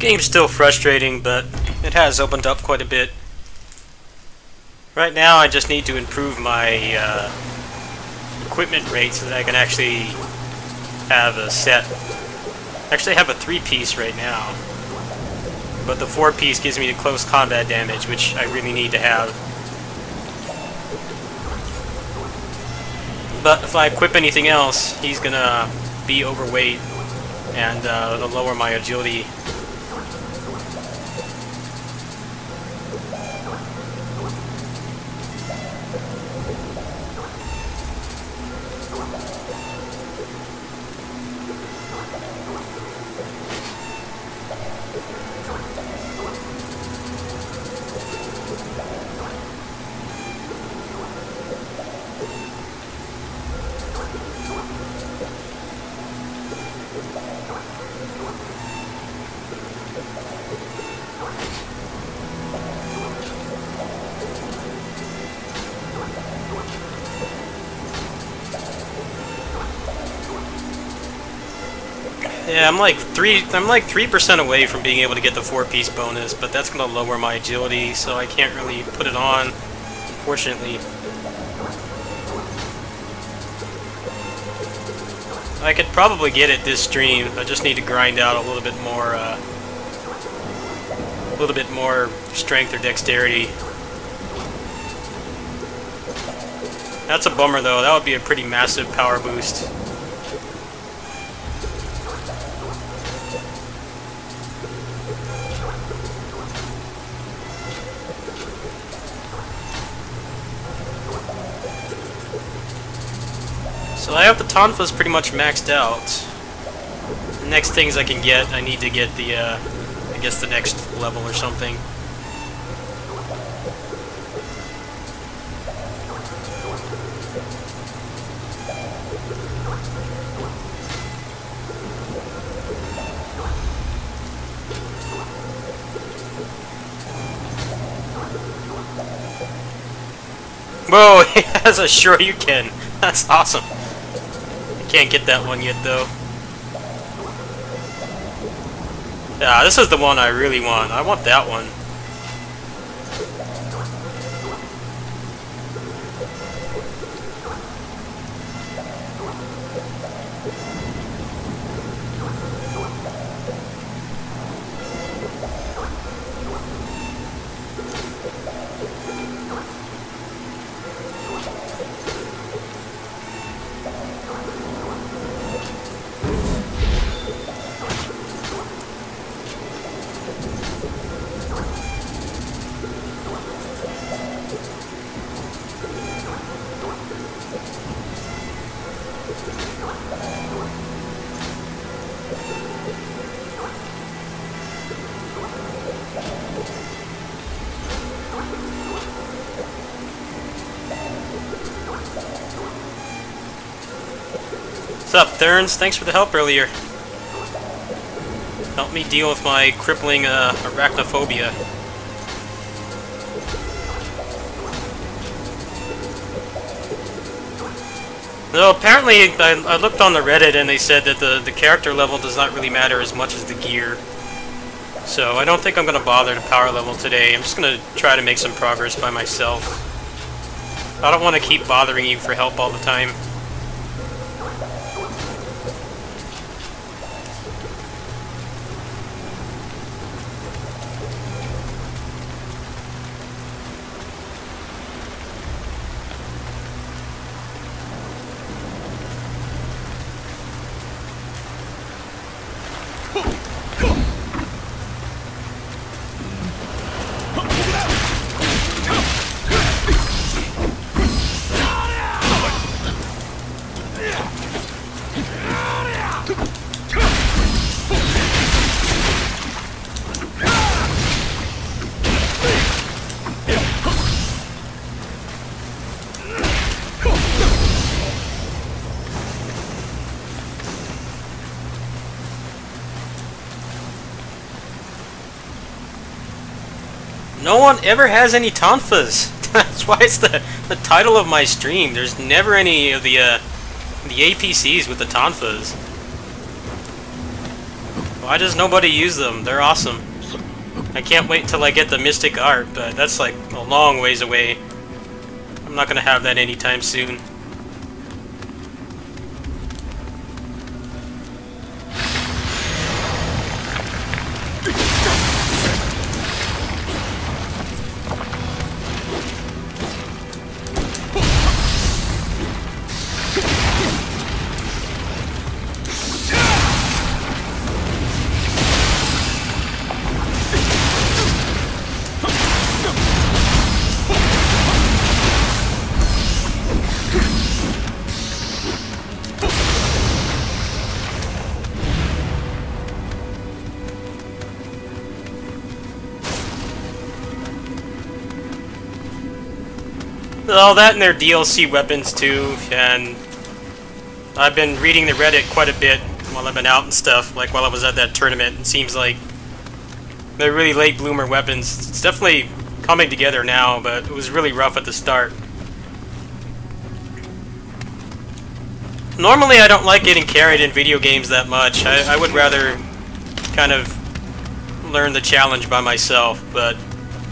game's still frustrating, but it has opened up quite a bit. Right now I just need to improve my equipment rate so that I can actually have a set. Actually I have a 3-piece right now, but the 4-piece gives me the close combat damage, which I really need to have. But if I equip anything else, he's gonna be overweight, and it'll lower my agility. Yeah, I'm like 3% away from being able to get the 4-piece bonus, but that's gonna lower my agility, so I can't really put it on, unfortunately. I could probably get it this stream. I just need to grind out a little bit more strength or dexterity. That's a bummer though. That would be a pretty massive power boost. So I have the tonfas pretty much maxed out. The next things I can get, I need to get the, I guess the next level or something. Whoa, he has a sure you can. That's awesome. Can't get that one yet, though. Yeah, this is the one I really want. I want that one. What's up, Therns? Thanks for the help earlier. Help me deal with my crippling arachnophobia. Though apparently, I looked on the Reddit and they said that the character level does not really matter as much as the gear. So I don't think I'm going to bother to power level today. I'm just going to try to make some progress by myself. I don't want to keep bothering you for help all the time. No one ever has any tonfas. That's why it's the title of my stream. There's never any of the APCs with the tonfas. Why does nobody use them? They're awesome. I can't wait till I get the Mystic Art, but that's like a long ways away. I'm not gonna have that anytime soon. Well, that and their DLC weapons too, and I've been reading the Reddit quite a bit while I've been out and stuff, like while I was at that tournament. It seems like they're really late bloomer weapons. It's definitely coming together now, but it was really rough at the start. Normally I don't like getting carried in video games that much. I would rather kind of learn the challenge by myself, but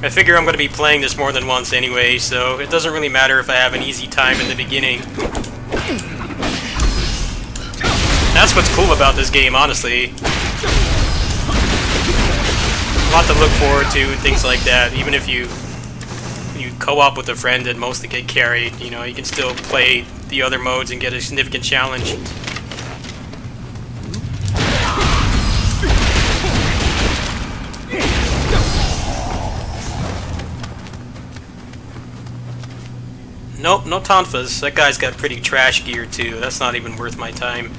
I figure I'm going to be playing this more than once anyway, so it doesn't really matter if I have an easy time in the beginning. That's what's cool about this game, honestly. A lot to look forward to, things like that. Even if you co-op with a friend and mostly get carried, you know, you can still play the other modes and get a significant challenge. Nope, no tonfas. That guy's got pretty trash gear too. That's not even worth my time.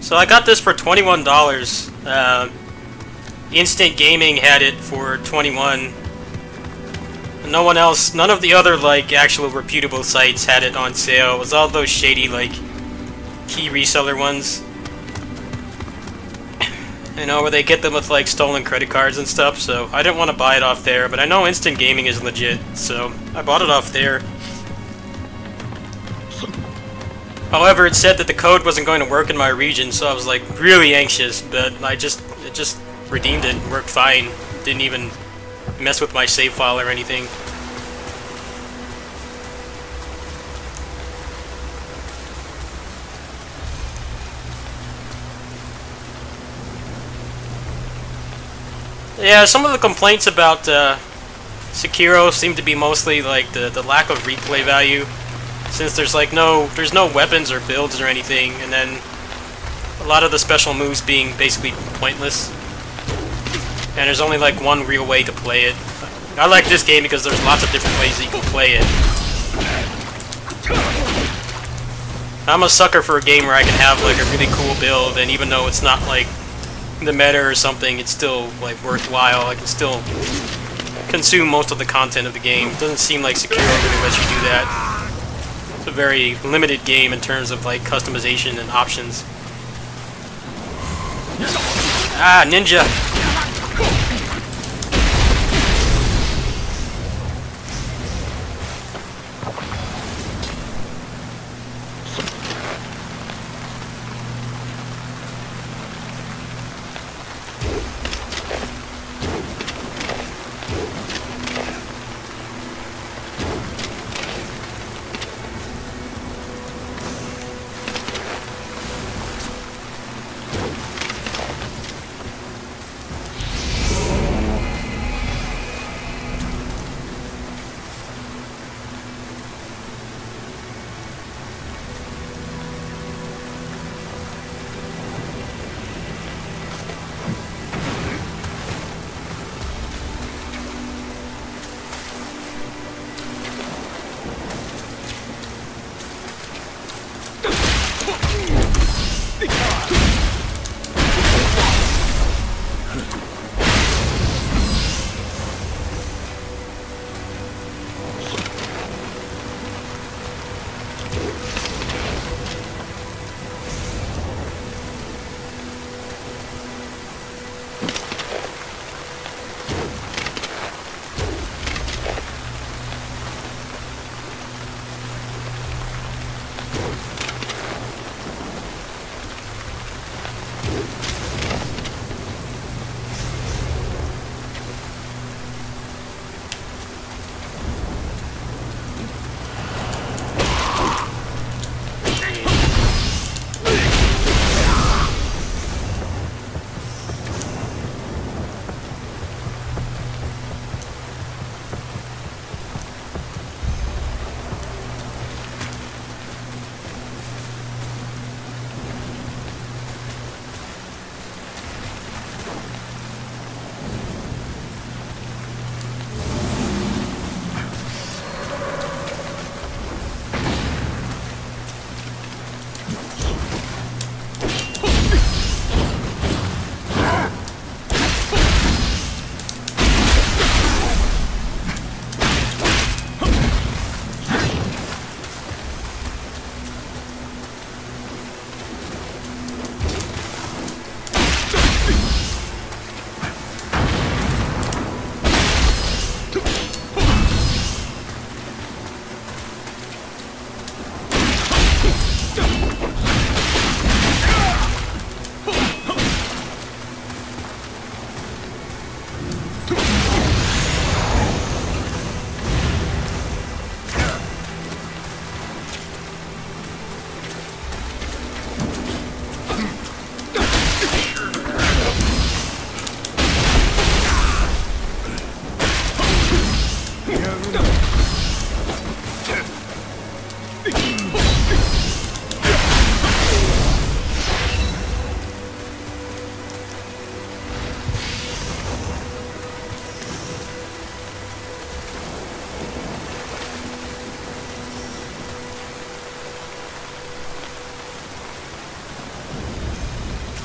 So I got this for $21. Instant Gaming had it for $21. No one else, none of the other like actual reputable sites had it on sale. It was all those shady like key reseller ones. You know, where they get them with like stolen credit cards and stuff. So I didn't want to buy it off there, but I know Instant Gaming is legit, so I bought it off there. However, it said that the code wasn't going to work in my region, so I was like really anxious, but it just redeemed it and worked fine. Didn't even mess with my save file or anything. Yeah, some of the complaints about Sekiro seem to be mostly like the lack of replay value. Since there's no weapons or builds or anything, and then a lot of the special moves being basically pointless. And there's only like one real way to play it. I like this game because there's lots of different ways that you can play it. I'm a sucker for a game where I can have like a really cool build, and even though it's not like the meta or something, it's still like worthwhile. I can still consume most of the content of the game. It doesn't seem like Sekiro really lets you do that. A very limited game in terms of like customization and options. Ah, ninja!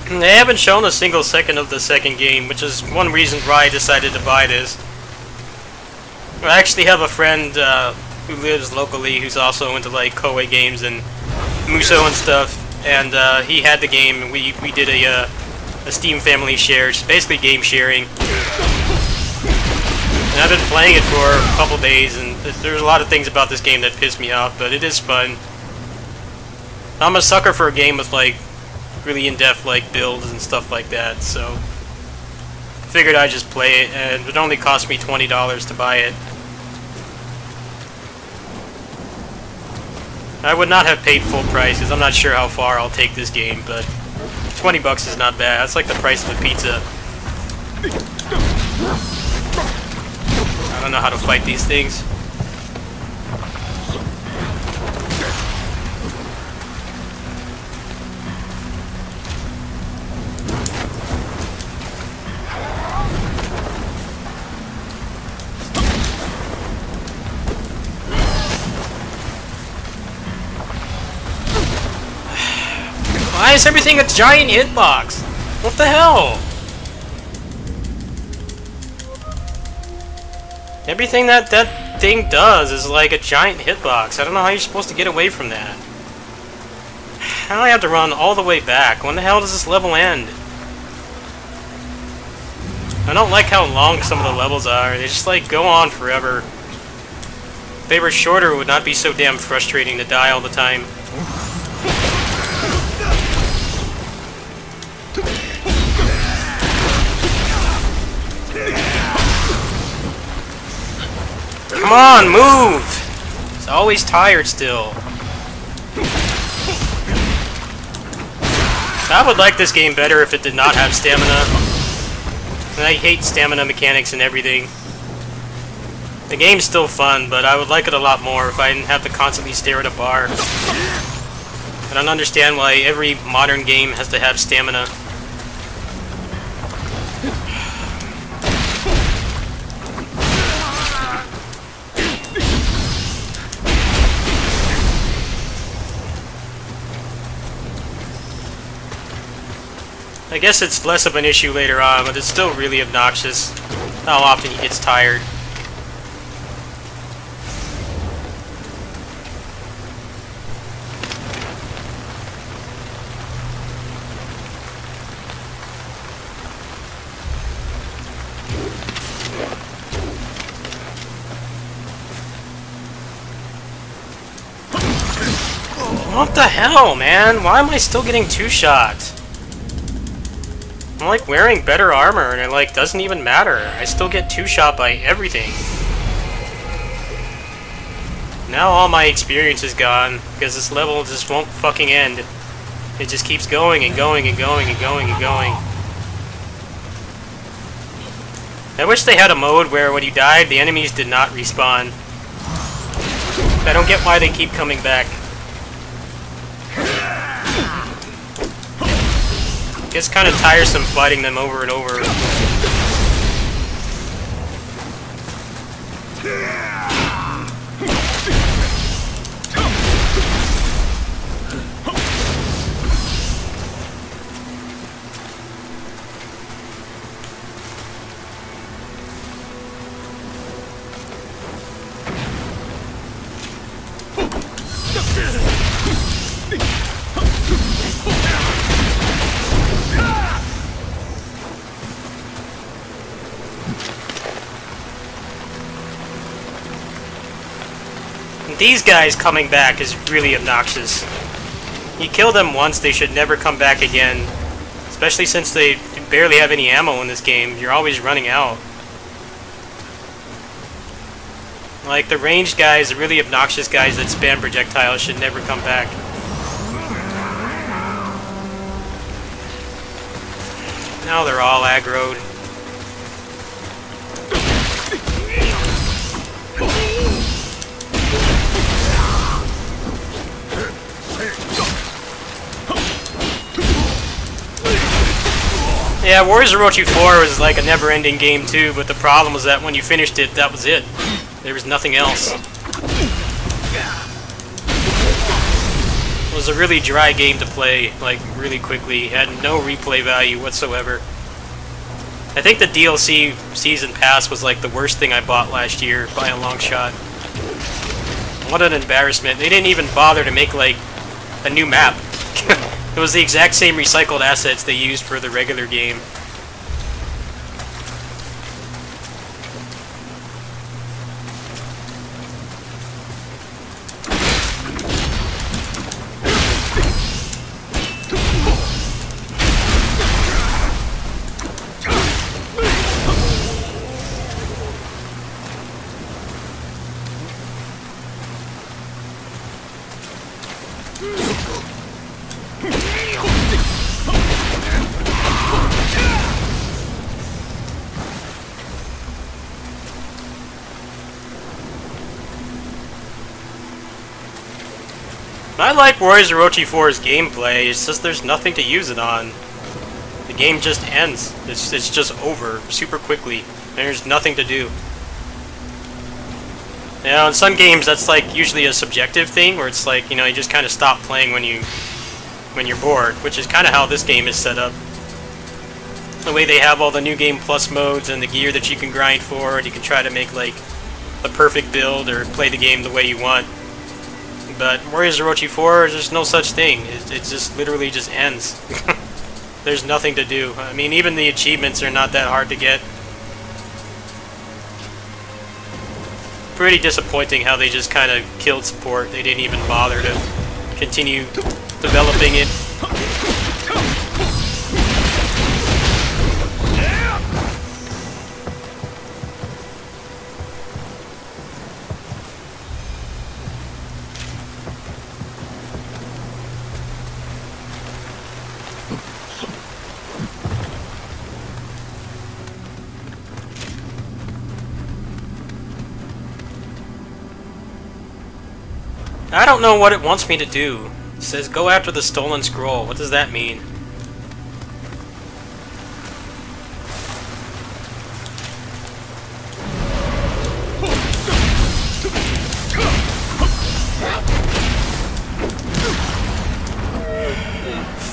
They haven't shown a single second of the second game, which is one reason why I decided to buy this. I actually have a friend who lives locally who's also into like Koei games and Muso and stuff, and he had the game, and we did a Steam family share, just basically game sharing. And I've been playing it for a couple days, and there's a lot of things about this game that piss me off, but it is fun. I'm a sucker for a game with like really in-depth like builds and stuff like that, so figured I'd just play it, and it only cost me $20 to buy it. I would not have paid full price, because I'm not sure how far I'll take this game, but 20 bucks is not bad. That's like the price of a pizza. I don't know how to fight these things. Why is everything a giant hitbox? What the hell? Everything that thing does is like a giant hitbox. I don't know how you're supposed to get away from that. How do I have to run all the way back? When the hell does this level end? I don't like how long some of the levels are. They just like go on forever. If they were shorter, it would not be so damn frustrating to die all the time. Come on, move! He's always tired still. I would like this game better if it did not have stamina. And I hate stamina mechanics and everything. The game's still fun, but I would like it a lot more if I didn't have to constantly stare at a bar. I don't understand why every modern game has to have stamina. I guess it's less of an issue later on, but it's still really obnoxious how often he gets tired. What the hell, man? Why am I still getting two-shot? I'm like wearing better armor and it like doesn't even matter. I still get two-shot by everything. Now all my experience is gone because this level just won't fucking end. It just keeps going and going and going and going and going. I wish they had a mode where when you died, the enemies did not respawn. I don't get why they keep coming back. It's kind of tiresome fighting them over and over. These guys coming back is really obnoxious. You kill them once, they should never come back again. Especially since they barely have any ammo in this game. You're always running out. Like, the ranged guys, the really obnoxious guys that spam projectiles should never come back. Now they're all aggroed. Yeah, Warriors of Orochi 4 was like a never-ending game too, but the problem was that when you finished it, that was it. There was nothing else. was a really dry game to play, like, really quickly. It had no replay value whatsoever. I think the DLC Season Pass was, like, the worst thing I bought last year, by a long shot. What an embarrassment. They didn't even bother to make, like, a new map. It was the exact same recycled assets they used for the regular game. I like Warriors Orochi 4's gameplay, it's just there's nothing to use it on. The game just ends. It's just over super quickly. There's nothing to do. You know, in some games that's like usually a subjective thing, where it's like, you know, you just kind of stop playing when you're bored, which is kind of how this game is set up. The way they have all the New Game Plus modes and the gear that you can grind for, and you can try to make like the perfect build or play the game the way you want. But Warriors Orochi 4, there's no such thing. It just literally just ends. There's nothing to do. I mean, even the achievements are not that hard to get. Pretty disappointing how they just kind of killed support. They didn't even bother to continue developing it. I don't know what it wants me to do. It says go after the stolen scroll. What does that mean?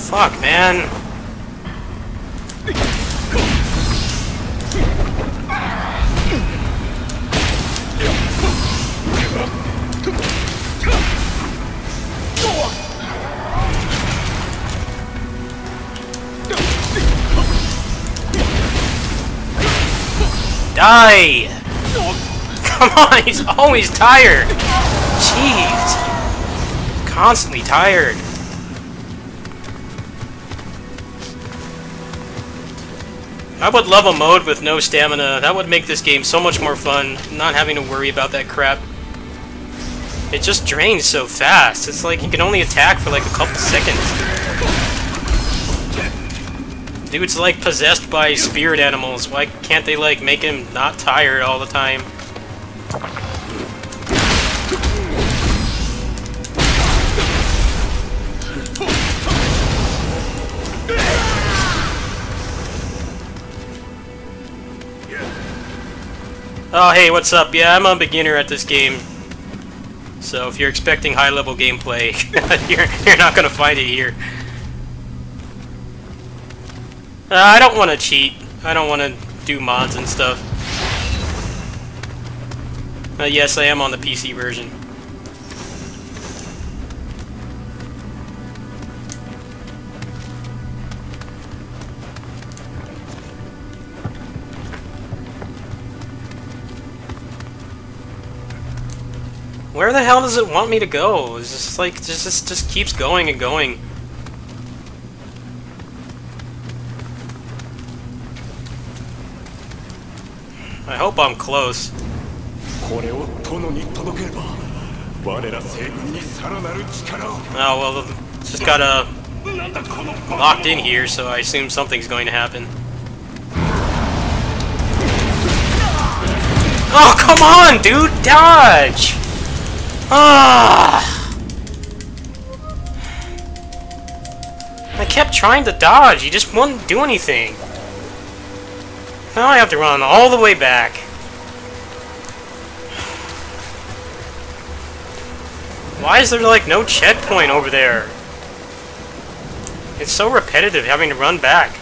Fuck, man. Die! Come on, he's always tired! Jeez! Constantly tired. I would love a mode with no stamina. That would make this game so much more fun, not having to worry about that crap. It just drains so fast. It's like you can only attack for like a couple seconds. Dude's like possessed by spirit animals. Why can't they like make him not tired all the time? Oh hey, what's up? Yeah, I'm a beginner at this game. So if you're expecting high-level gameplay, you're not gonna find it here. I don't want to cheat. I don't want to do mods and stuff. Yes, I am on the PC version. Where the hell does it want me to go? It's just like, just keeps going and going. I hope I'm close. Oh, well, it's just got locked in here, so I assume something's going to happen. Oh, come on, dude! Dodge! Ah! I kept trying to dodge, you just wouldn't do anything. Now I have to run all the way back. Why is there like no checkpoint over there? It's so repetitive having to run back.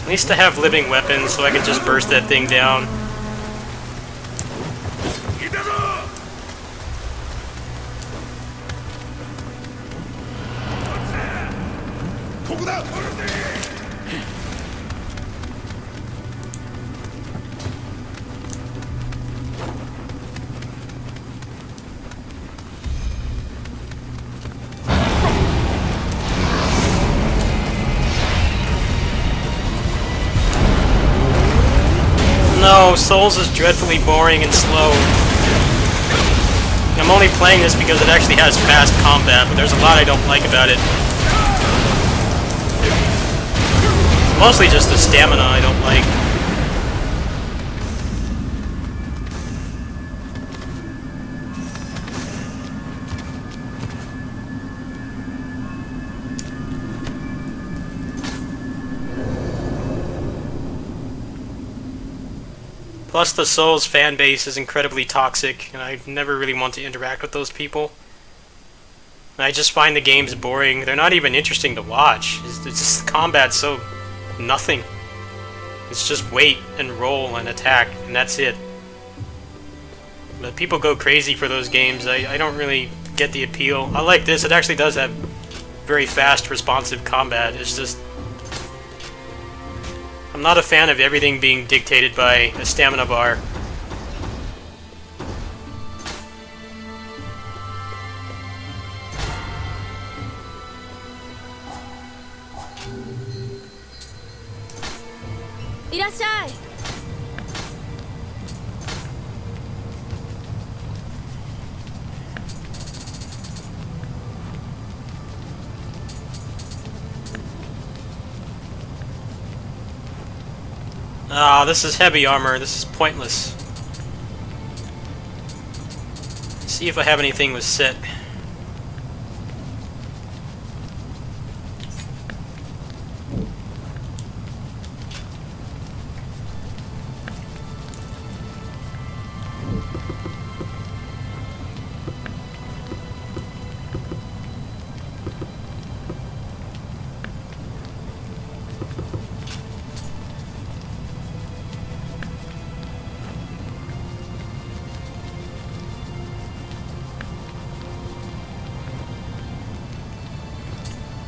At least I have living weapons so I can just burst that thing down. No, Souls is dreadfully boring and slow. I'm only playing this because it actually has fast combat, but there's a lot I don't like about it. It's mostly just the stamina I don't like. Plus the Souls fan base is incredibly toxic, and I never really want to interact with those people. And I just find the games boring. They're not even interesting to watch. It's just the combat's so nothing. It's just wait and roll and attack, and that's it. But people go crazy for those games. I don't really get the appeal. I like this. It actually does have very fast, responsive combat. It's just... I'm not a fan of everything being dictated by a stamina bar. Irashai! Ah, this is heavy armor. This is pointless. See if I have anything with set.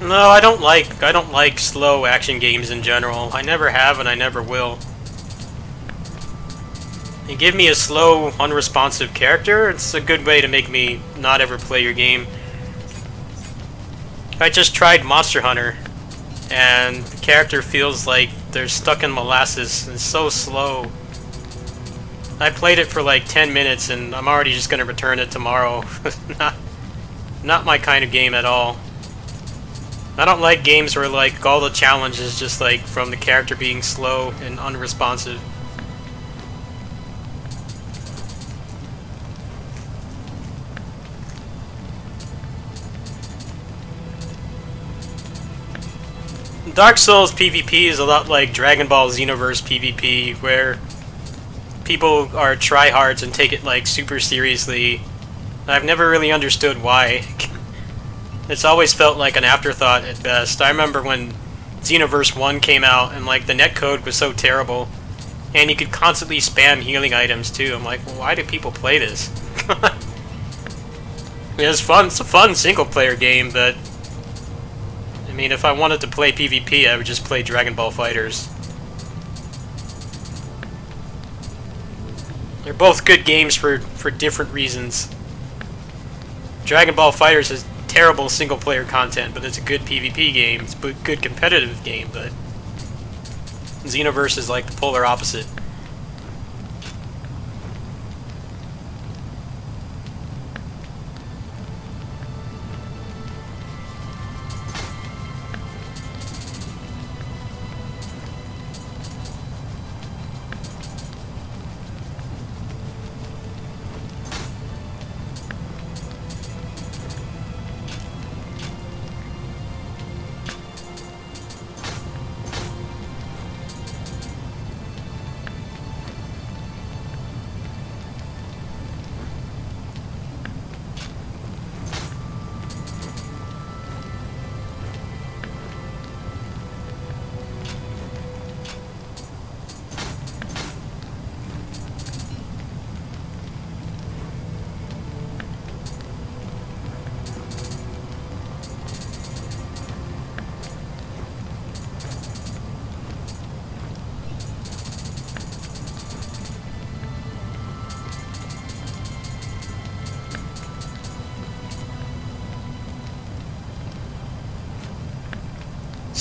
No, I don't like slow action games in general. I never have and I never will. You give me a slow, unresponsive character, it's a good way to make me not ever play your game. I just tried Monster Hunter, and the character feels like they're stuck in molasses. It's so slow. I played it for like 10 minutes and I'm already just gonna return it tomorrow. Not my kind of game at all. I don't like games where like all the challenge is just like from the character being slow and unresponsive. Dark Souls PvP is a lot like Dragon Ball Xenoverse PvP, where people are tryhards and take it like super seriously. I've never really understood why. It's always felt like an afterthought at best. I remember when Xenoverse 1 came out and like the netcode was so terrible, and you could constantly spam healing items too. I'm like, well, why do people play this? It's fun. It's a fun single-player game, but I mean, if I wanted to play PvP, I would just play Dragon Ball Fighters. They're both good games for different reasons. Dragon Ball Fighters is terrible single-player content, but it's a good PvP game. It's a good competitive game, but Xenoverse is like the polar opposite.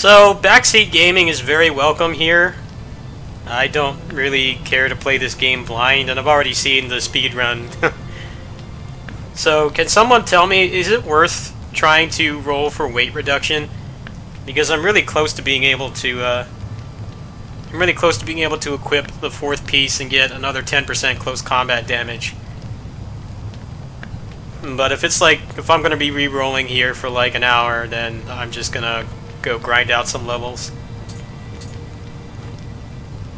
So, backseat gaming is very welcome here. I don't really care to play this game blind, and I've already seen the speedrun. So, can someone tell me, is it worth trying to roll for weight reduction? Because I'm really close to being able to, equip the 4th piece and get another 10% close combat damage. But if it's like, if I'm gonna be re-rolling here for like an hour, then I'm just gonna go grind out some levels.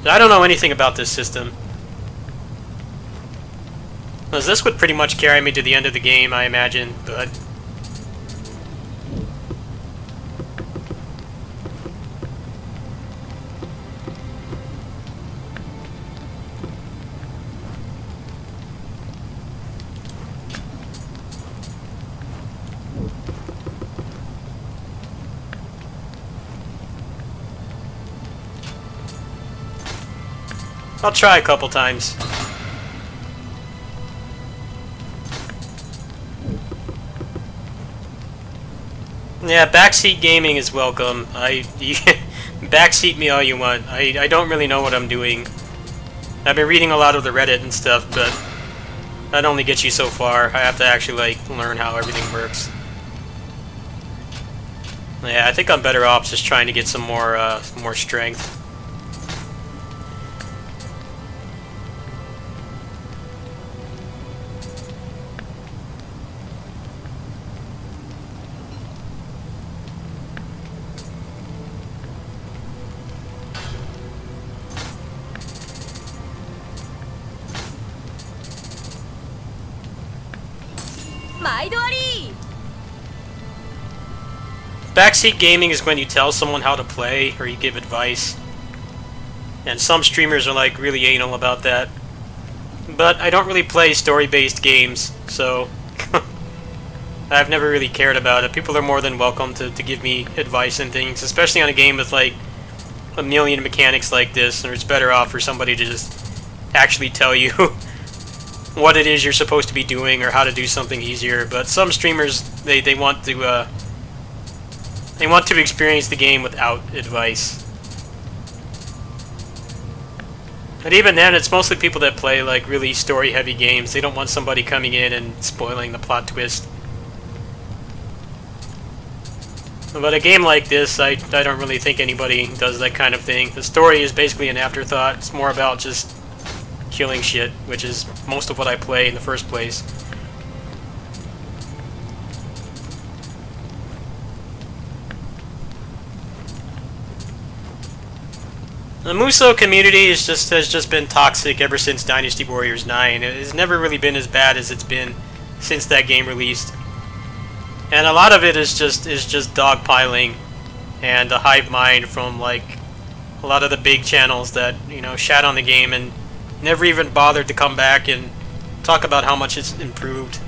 I don't know anything about this system. Because this would pretty much carry me to the end of the game, I imagine, but... I'll try a couple times. Yeah, backseat gaming is welcome. Backseat me all you want. I don't really know what I'm doing. I've been reading a lot of the Reddit and stuff, but that only gets you so far. I have to actually, like, learn how everything works. Yeah, I think I'm better off just trying to get some more strength. Backseat gaming is when you tell someone how to play, or you give advice. And some streamers are like really anal about that. But I don't really play story-based games, so I've never really cared about it. People are more than welcome to give me advice and things, especially on a game with like a million mechanics like this, or it's better off for somebody to just actually tell you what it is you're supposed to be doing or how to do something easier. But some streamers, they want to experience the game without advice. But even then, it's mostly people that play like really story-heavy games. They don't want somebody coming in and spoiling the plot twist. But a game like this, I don't really think anybody does that kind of thing. The story is basically an afterthought. It's more about just killing shit, which is most of what I play in the first place. The Musou community has just been toxic ever since Dynasty Warriors 9. It has never really been as bad as it's been since that game released. And a lot of it is just dogpiling and a hive mind from like a lot of the big channels that, you know, shat on the game and never even bothered to come back and talk about how much it's improved.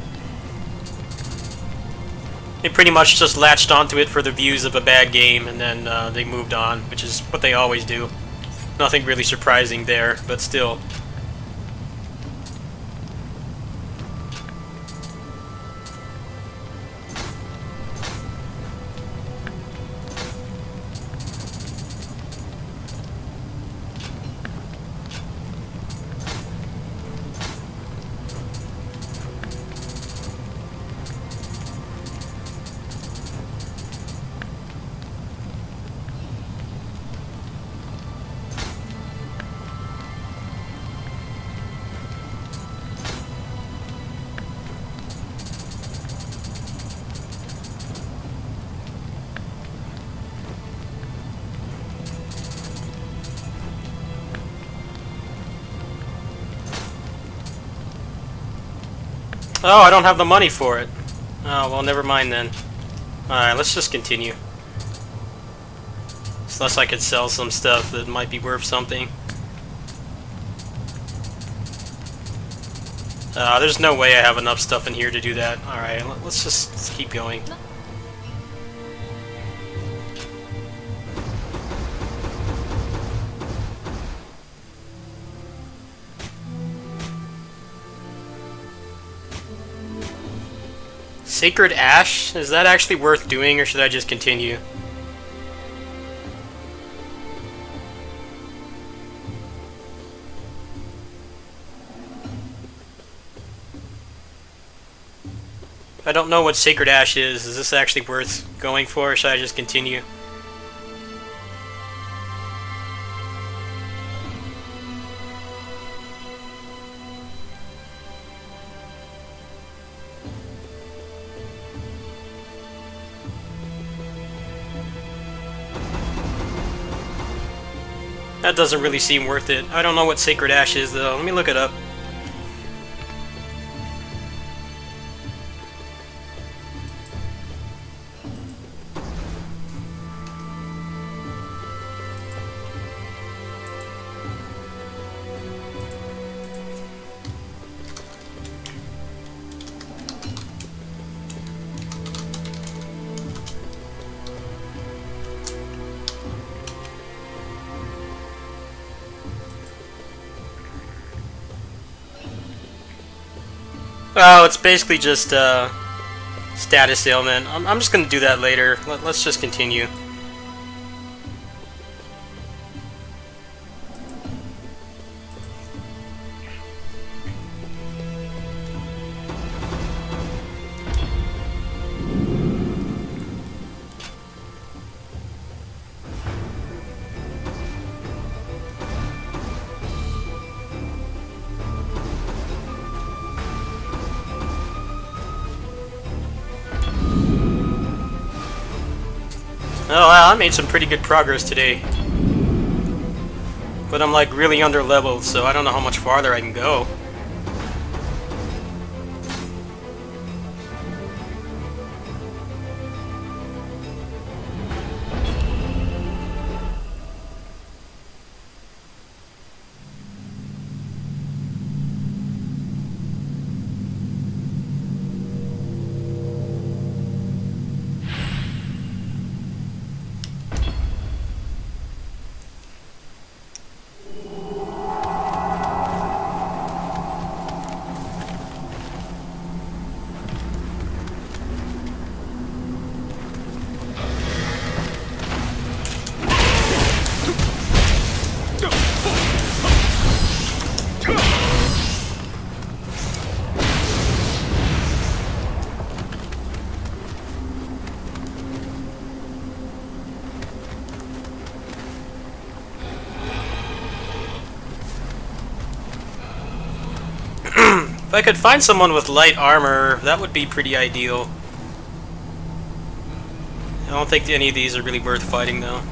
They pretty much just latched onto it for the views of a bad game, and then they moved on, which is what they always do. Nothing really surprising there, but still. Oh, I don't have the money for it. Oh, well, never mind then. Alright, let's just continue. Unless I could sell some stuff that might be worth something. There's no way I have enough stuff in here to do that. Alright, let's keep going. Sacred Ash? Is that actually worth doing, or should I just continue? I don't know what Sacred Ash is. Is this actually worth going for, or should I just continue? That doesn't really seem worth it. I don't know what Sacred Ash is, though. Let me look it up. Oh, it's basically just status ailment. I'm just gonna do that later. Let's just continue. Oh wow, I made some pretty good progress today. But I'm like really under leveled, so I don't know how much farther I can go. If I could find someone with light armor, that would be pretty ideal. I don't think any of these are really worth fighting, though.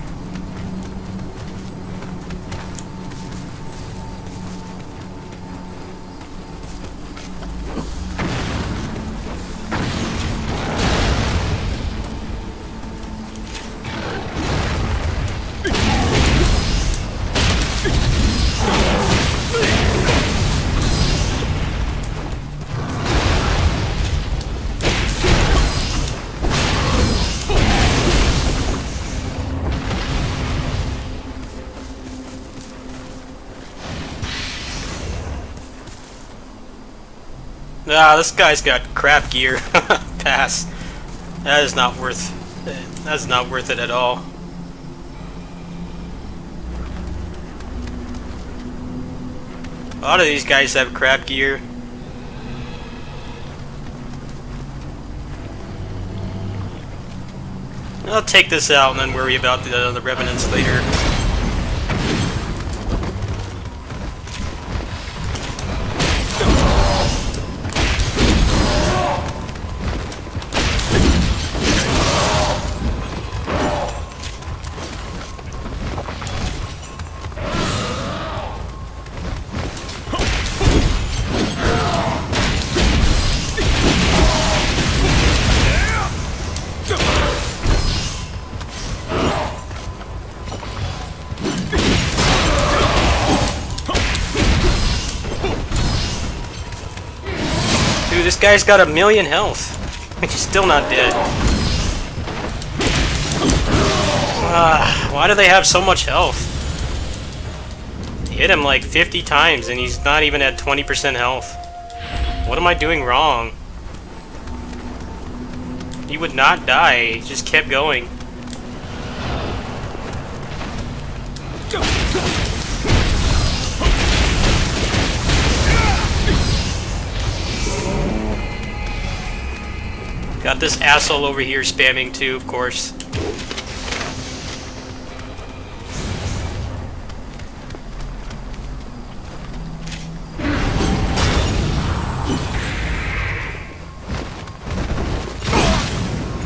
Nah, this guy's got crap gear. Pass. That is not worth. That's not worth it at all. A lot of these guys have crap gear. I'll take this out and then worry about the revenants later. Dude, this guy's got 1,000,000 health. He's still not dead. Why do they have so much health? Hit him like 50 times and he's not even at 20% health. What am I doing wrong? He would not die, he just kept going. Got this asshole over here spamming too, of course.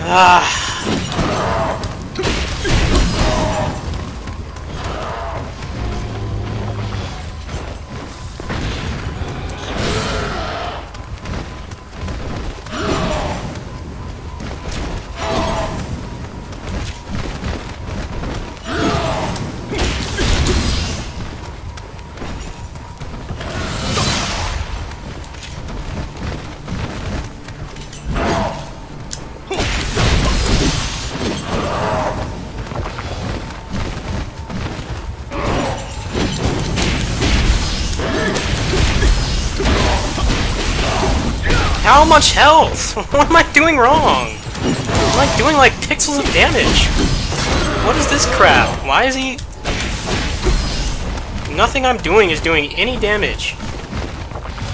Ah. How much health? What am I doing wrong? I'm like doing like pixels of damage. What is this crap? Why is he... Nothing I'm doing is doing any damage.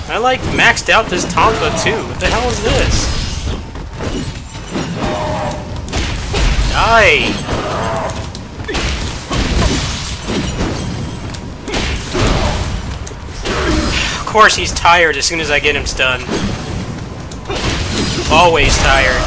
I like maxed out this tonfa too. What the hell is this? Die! Of course he's tired as soon as I get him stunned. Always tired.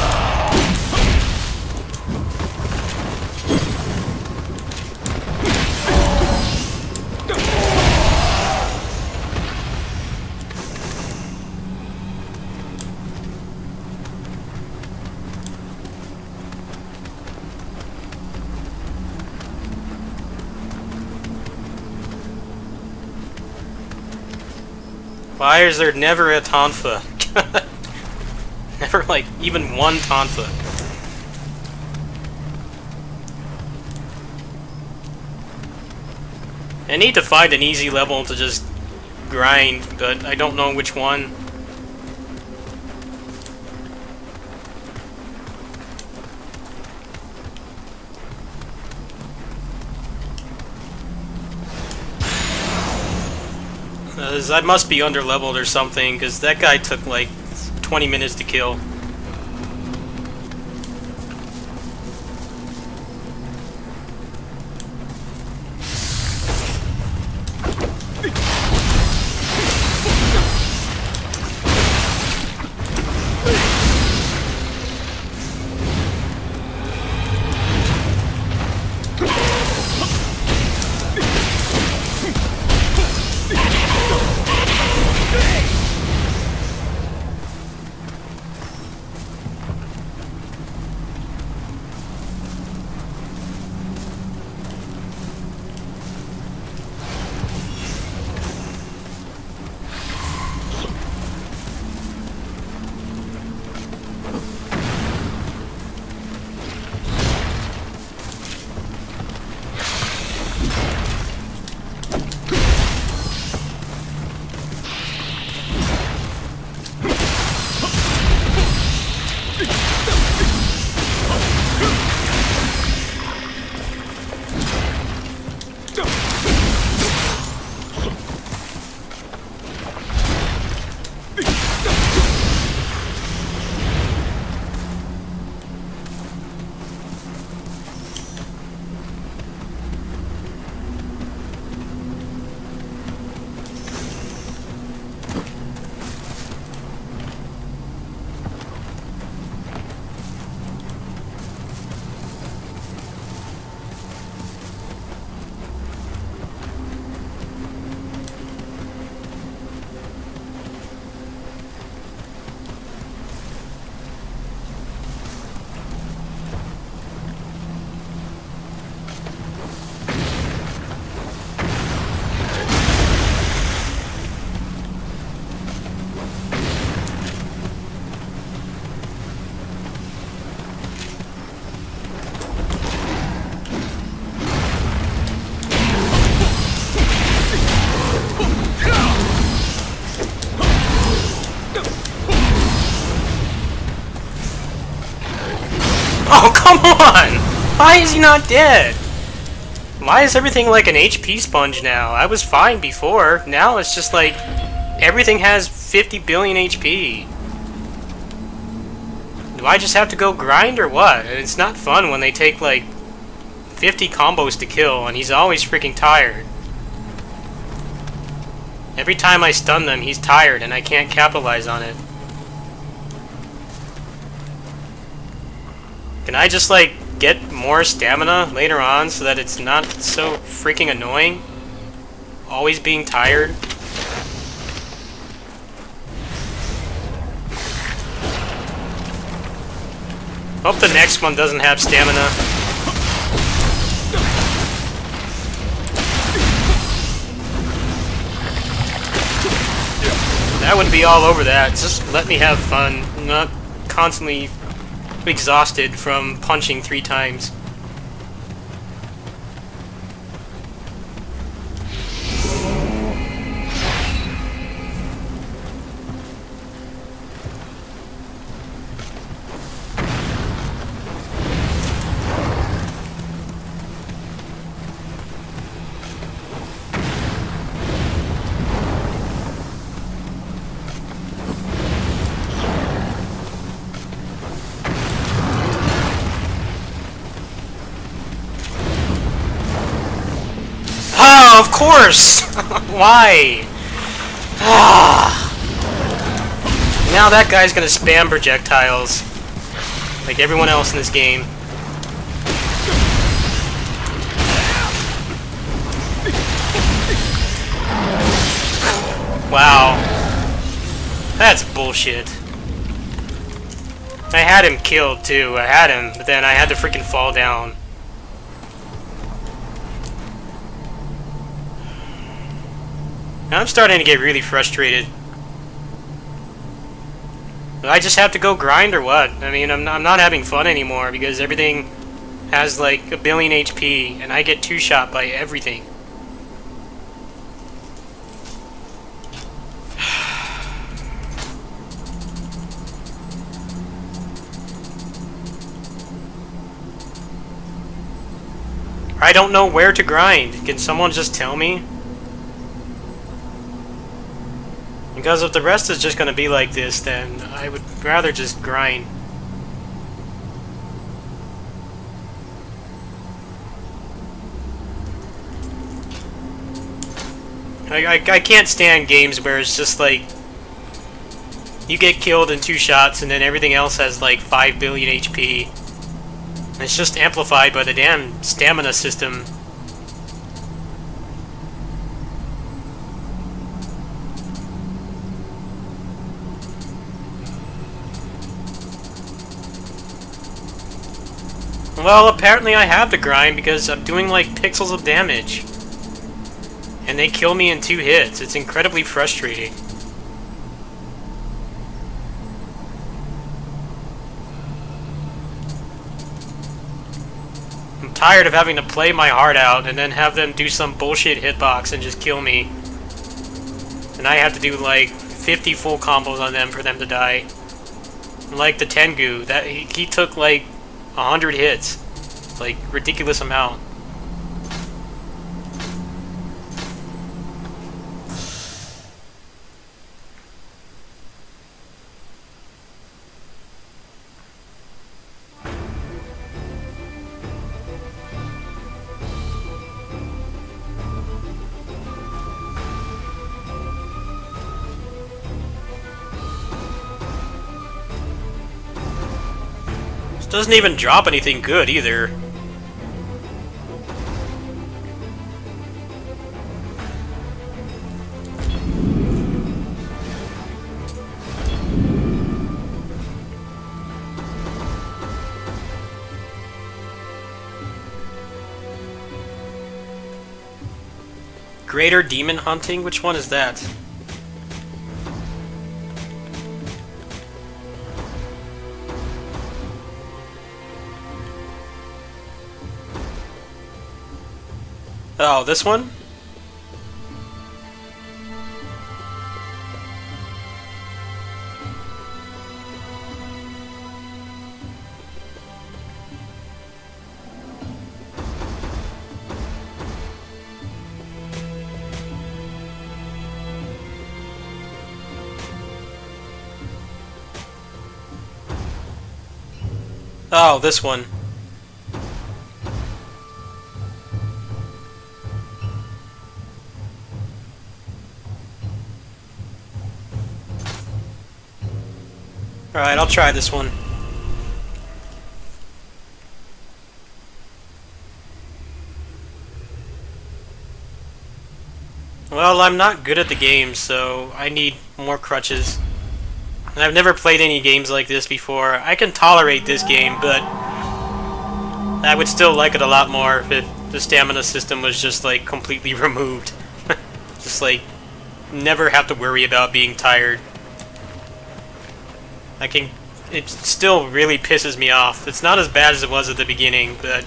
Why is there never a tonfa? Never, like, even one tonfa. I need to find an easy level to just grind, but I don't know which one. I must be under-leveled or something, because that guy took, like, 20 minutes to kill. Oh, come on! Why is he not dead? Why is everything like an HP sponge now? I was fine before. Now it's just like everything has 50 billion HP. Do I just have to go grind or what? It's not fun when they take like 50 combos to kill and he's always freaking tired. Every time I stun them, he's tired and I can't capitalize on it. Can I just like get more stamina later on so that it's not so freaking annoying? Always being tired? Hope the next one doesn't have stamina. That would be all over that. Just let me have fun. I'm not constantly exhausted from punching 3 times. Oh, of course! Why? Now that guy's gonna spam projectiles like everyone else in this game. Wow. That's bullshit. I had him killed too. I had him, but then I had to freaking fall down. Now I'm starting to get really frustrated. I just have to go grind or what? I mean, I'm not having fun anymore because everything has like 1 billion HP and I get 2-shot by everything. I don't know where to grind. Can someone just tell me? Because if the rest is just going to be like this, then I would rather just grind. I can't stand games where it's just like you get killed in 2 shots and then everything else has like 5 billion HP. And it's just amplified by the damn stamina system. Well, apparently I have to grind because I'm doing like pixels of damage. And they kill me in 2 hits. It's incredibly frustrating. I'm tired of having to play my heart out and then have them do some bullshit hitbox and just kill me. And I have to do like 50 full combos on them for them to die. Like the Tengu, that he took like 100 hits. Like, ridiculous amount. Doesn't even drop anything good either. Greater Demon Hunting? Which one is that? Oh, this one? Oh, this one. Alright, I'll try this one. Well, I'm not good at the game, so I need more crutches. And I've never played any games like this before. I can tolerate this game, but I would still like it a lot more if the stamina system was just, like, completely removed. Just, like, never have to worry about being tired. It still really pisses me off. It's not as bad as it was at the beginning, but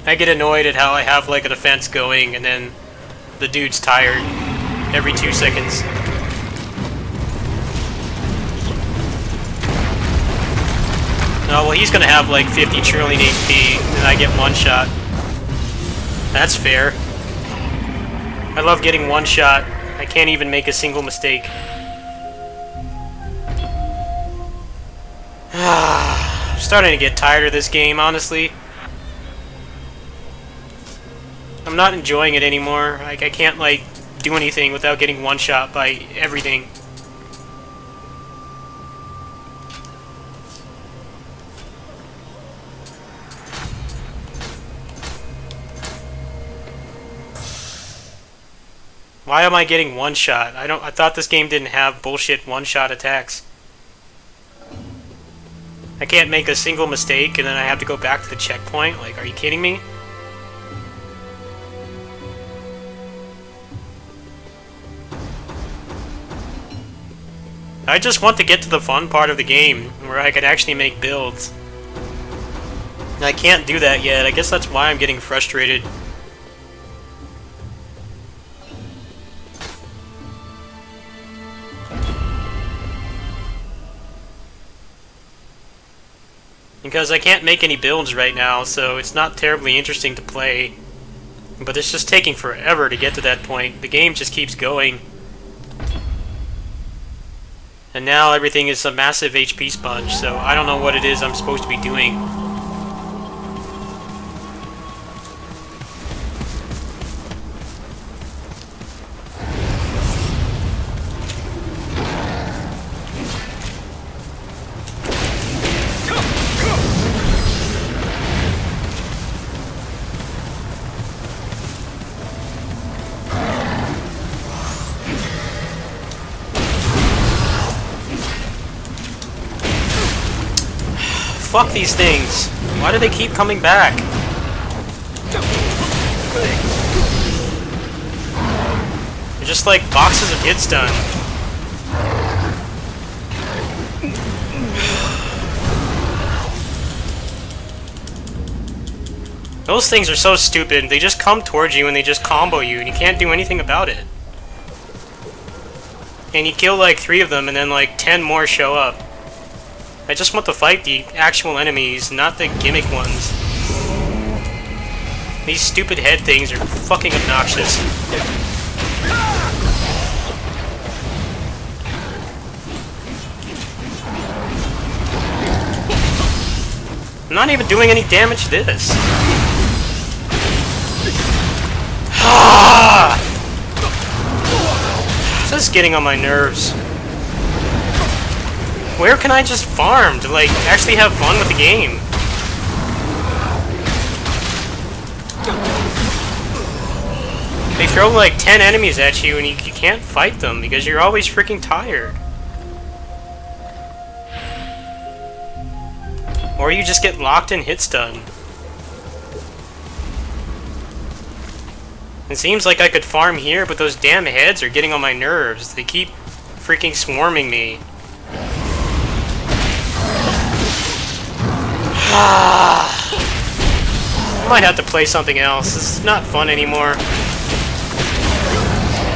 I get annoyed at how I have, like, a defense going, and then the dude's tired every 2 seconds. Oh, well, he's gonna have like 50 trillion HP, and I get one shot. That's fair. I love getting one shot. I can't even make a single mistake. I'm starting to get tired of this game, honestly. I'm not enjoying it anymore. Like, I can't, like, do anything without getting one shot by everything. Why am I getting one shot? I thought this game didn't have bullshit one-shot attacks. I can't make a single mistake and then I have to go back to the checkpoint? Like, are you kidding me? I just want to get to the fun part of the game, where I can actually make builds. And I can't do that yet. I guess that's why I'm getting frustrated. Because I can't make any builds right now, so it's not terribly interesting to play. But it's just taking forever to get to that point. The game just keeps going. And now everything is a massive HP sponge, so I don't know what it is I'm supposed to be doing. Fuck these things. Why do they keep coming back? They're just like boxes of hit stun. Those things are so stupid. They just come towards you and they just combo you and you can't do anything about it. And you kill like 3 of them and then like 10 more show up. I just want to fight the actual enemies, not the gimmick ones. These stupid head things are fucking obnoxious. I'm not even doing any damage to this. This is getting on my nerves. Where can I just farm to, like, actually have fun with the game? They throw, like, 10 enemies at you and you can't fight them because you're always freaking tired. Or you just get locked in hit stun. It seems like I could farm here, but those damn heads are getting on my nerves. They keep freaking swarming me. I might have to play something else. This is not fun anymore.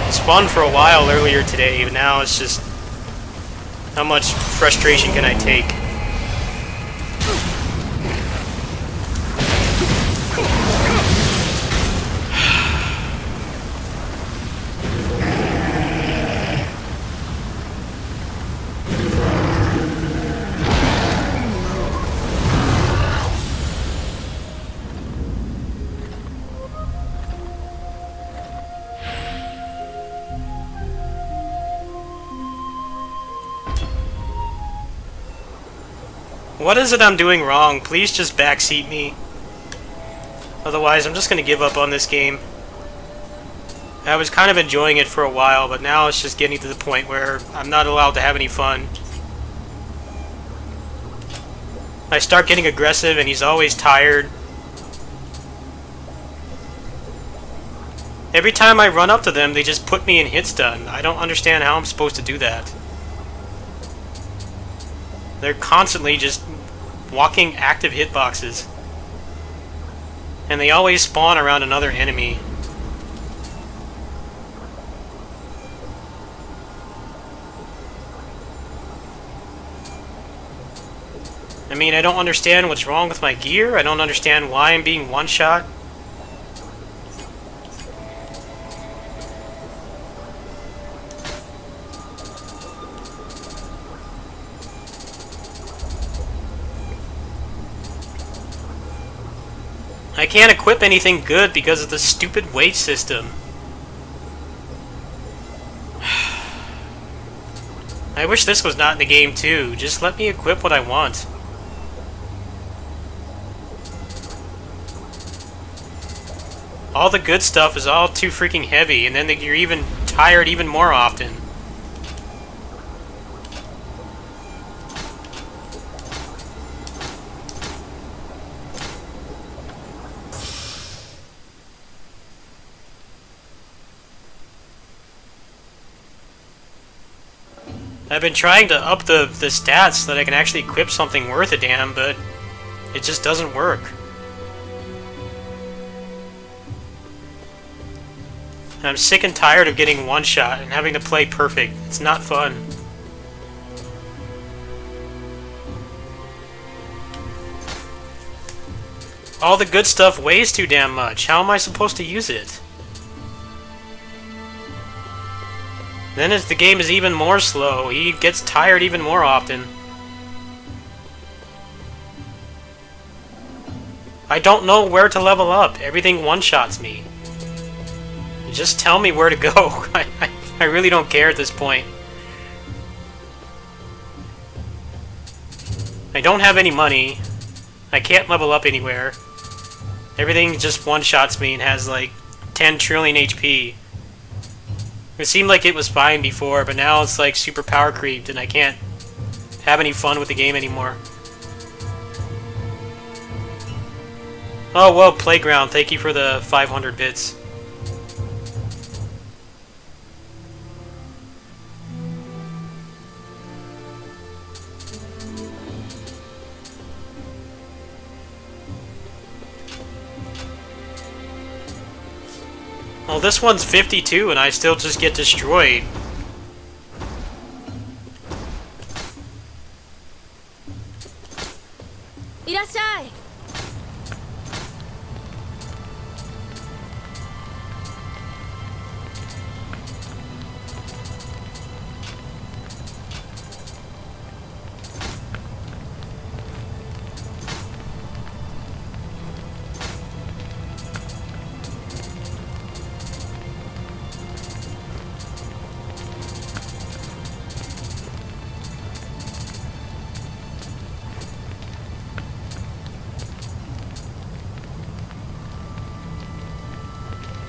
It's fun for a while earlier today, but now it's just... how much frustration can I take? What is it I'm doing wrong? Please just backseat me. Otherwise, I'm just gonna give up on this game. I was kind of enjoying it for a while, but now it's just getting to the point where I'm not allowed to have any fun. I start getting aggressive and he's always tired. Every time I run up to them, they just put me in hit stun. I don't understand how I'm supposed to do that. They're constantly just walking active hitboxes. And they always spawn around another enemy. I mean, I don't understand what's wrong with my gear. I don't understand why I'm being one-shot. I can't equip anything good because of the stupid weight system. I wish this was not in the game too. Just let me equip what I want. All the good stuff is all too freaking heavy, and then you're even tired even more often. I've been trying to up the stats so that I can actually equip something worth a damn, but it just doesn't work. I'm sick and tired of getting one shot and having to play perfect. It's not fun. All the good stuff weighs too damn much. How am I supposed to use it? Then as the game is even more slow, he gets tired even more often. I don't know where to level up. Everything one-shots me. Just tell me where to go. I really don't care at this point. I don't have any money. I can't level up anywhere. Everything just one-shots me and has like 10 trillion HP. It seemed like it was fine before, but now it's like super power creeped and I can't have any fun with the game anymore. Oh, whoa, Playground, thank you for the 500 bits. Well, this one's 52 and I still just get destroyed. Irashai!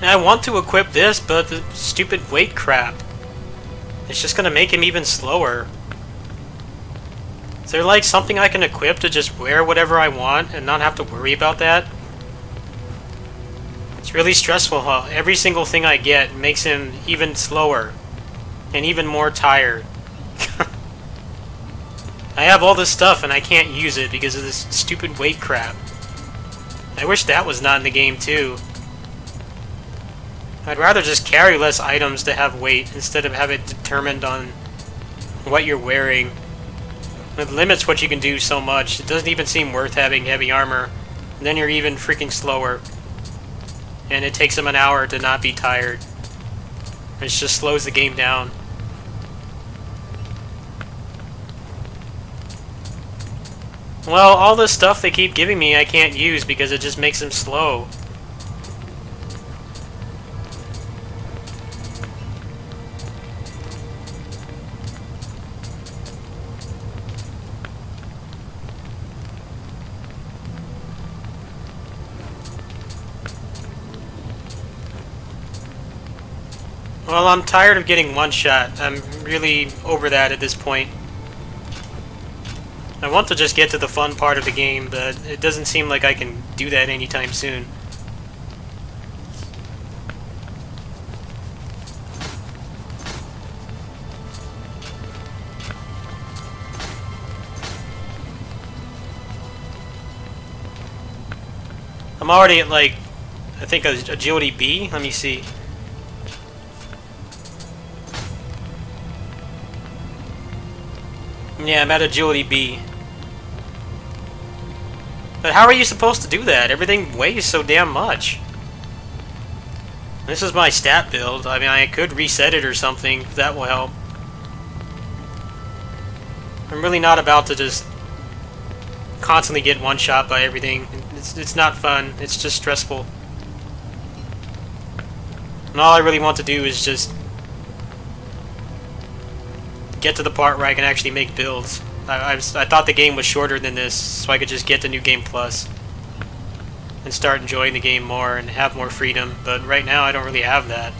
I want to equip this, but the stupid weight crap. It's just gonna make him even slower. Is there like something I can equip to just wear whatever I want and not have to worry about that? It's really stressful how every single thing I get makes him even slower and even more tired. I have all this stuff and I can't use it because of this stupid weight crap. I wish that was not in the game too. I'd rather just carry less items to have weight instead of have it determined on what you're wearing. It limits what you can do so much. It doesn't even seem worth having heavy armor. And then you're even freaking slower. And it takes them an hour to not be tired. It just slows the game down. Well, all this stuff they keep giving me I can't use because it just makes them slow. Well, I'm tired of getting one shot. I'm really over that at this point. I want to just get to the fun part of the game, but it doesn't seem like I can do that anytime soon. I'm already at, like, I think agility B. Let me see. Yeah, I'm at agility B. But how are you supposed to do that? Everything weighs so damn much. This is my stat build. I mean, I could reset it or something. That will help. I'm really not about to just constantly get one shot by everything. It's not fun. It's just stressful. And all I really want to do is just get to the part where I can actually make builds. I thought the game was shorter than this, so I could just get to New Game Plus and start enjoying the game more and have more freedom, but right now I don't really have that.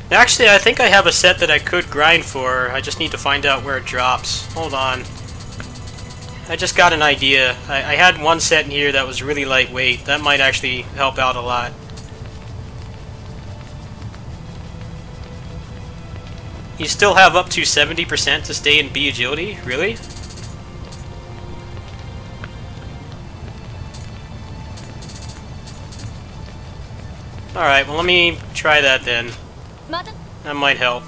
Actually, I think I have a set that I could grind for. I just need to find out where it drops. Hold on. I just got an idea. I had one set in here that was really lightweight. That might actually help out a lot. You still have up to 70% to stay in B agility? Really? Alright, well let me try that then. That might help.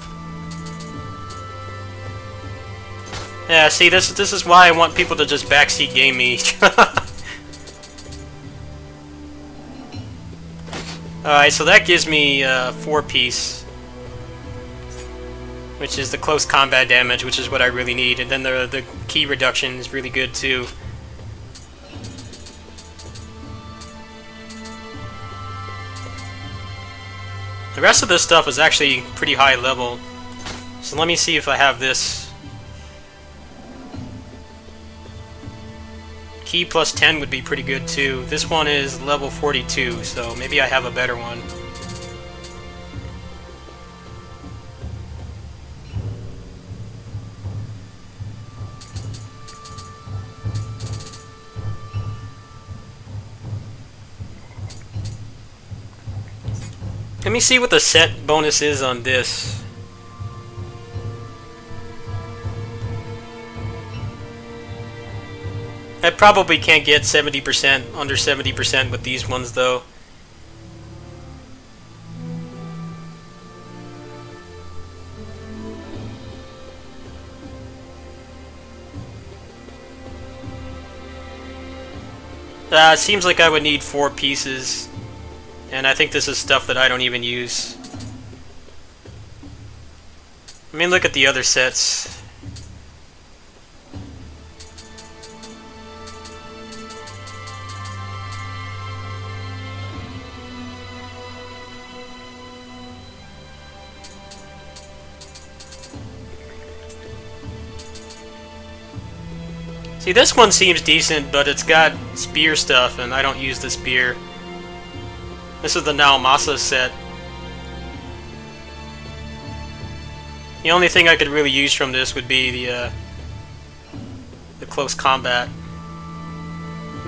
Yeah, see, this is why I want people to just backseat game me. Alright, so that gives me 4-piece, which is the close combat damage, which is what I really need. And then the key reduction is really good too. The rest of this stuff is actually pretty high level. So let me see if I have this. Key plus 10 would be pretty good too. This one is level 42, so maybe I have a better one. Let me see what the set bonus is on this. I probably can't get 70%, under 70% with these ones though. It seems like I would need 4 pieces. And I think this is stuff that I don't even use. I mean, look at the other sets. See, this one seems decent, but it's got spear stuff, and I don't use the spear. This is the Naomasa set. The only thing I could really use from this would be the close combat.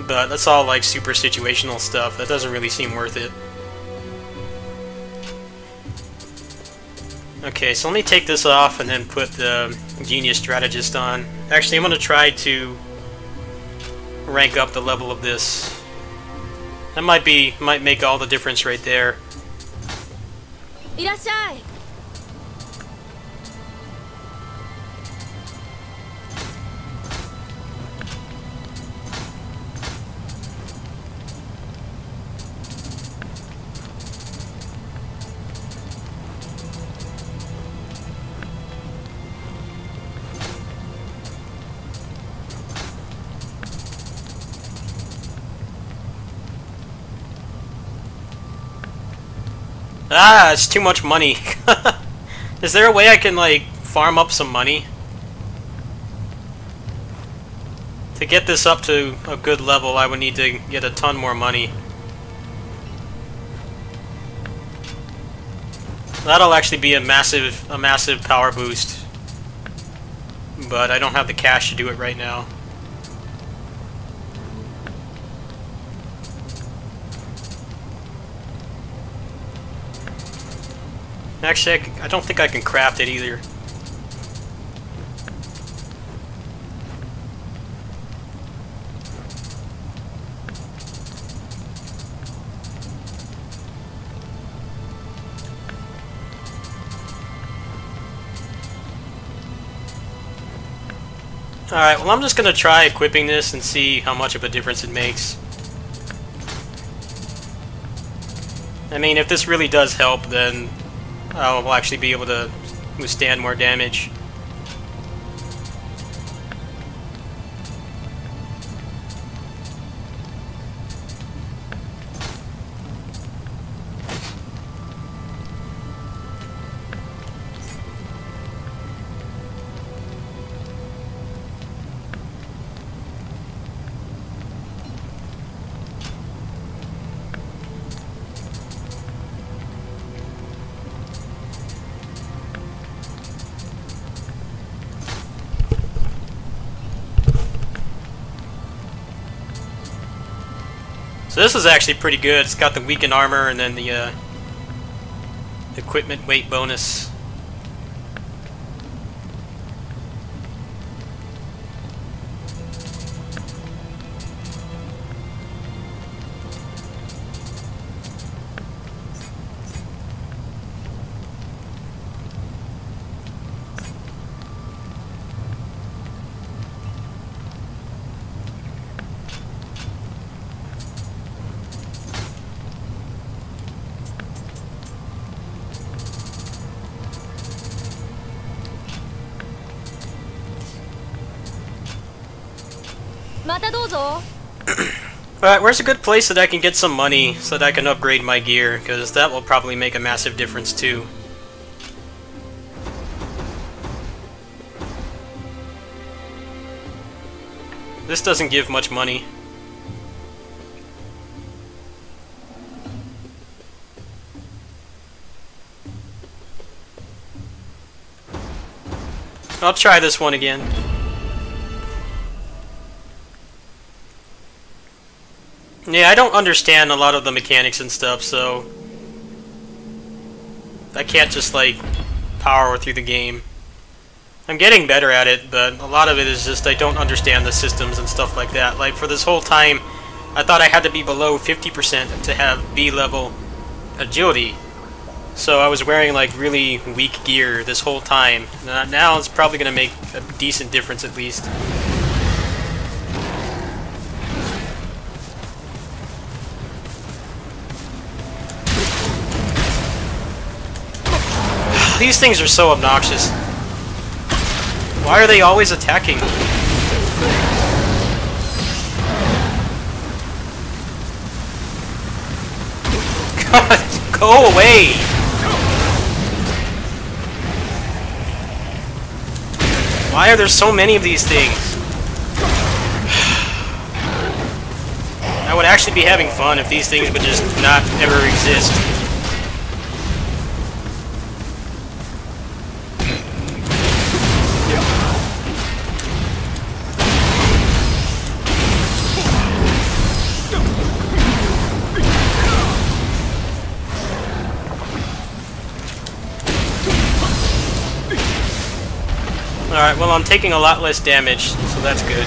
But that's all like super situational stuff. That doesn't really seem worth it. Okay, so let me take this off and then put the Genius Strategist on. Actually, I'm going to try to rank up the level of this. That might make all the difference right there. Ah, it's too much money. Is there a way I can, like, farm up some money? To get this up to a good level, I would need to get a ton more money. That'll actually be a massive power boost. But I don't have the cash to do it right now. Actually, I don't think I can craft it either. Alright, well I'm just going to try equipping this and see how much of a difference it makes. I mean, if this really does help, then I'll actually be able to withstand more damage. So this is actually pretty good. It's got the weakened armor and then the equipment weight bonus. Alright, where's a good place that I can get some money so that I can upgrade my gear? Because that will probably make a massive difference too. This doesn't give much money. I'll try this one again. Yeah, I don't understand a lot of the mechanics and stuff, so I can't just, like, power through the game. I'm getting better at it, but a lot of it is just I don't understand the systems and stuff like that. Like, for this whole time, I thought I had to be below 50% to have B-level agility. So I was wearing, like, really weak gear this whole time. Now it's probably going to make a decent difference at least. These things are so obnoxious. Why are they always attacking? God, go away! Why are there so many of these things? I would actually be having fun if these things would just not ever exist. Alright, well I'm taking a lot less damage, so that's good.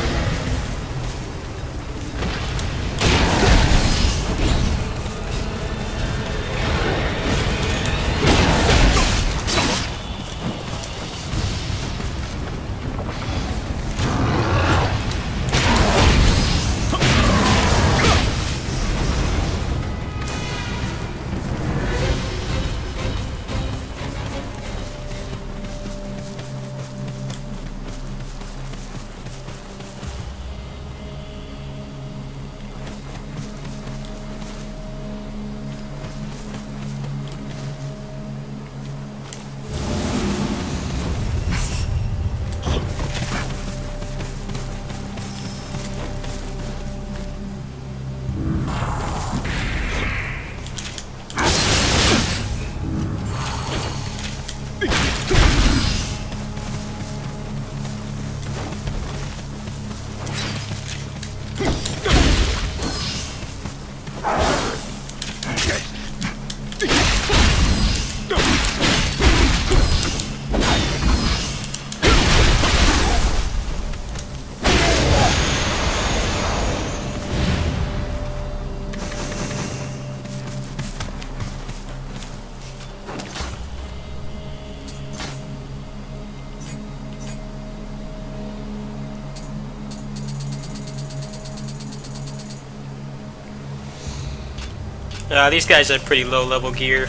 These guys have pretty low level gear.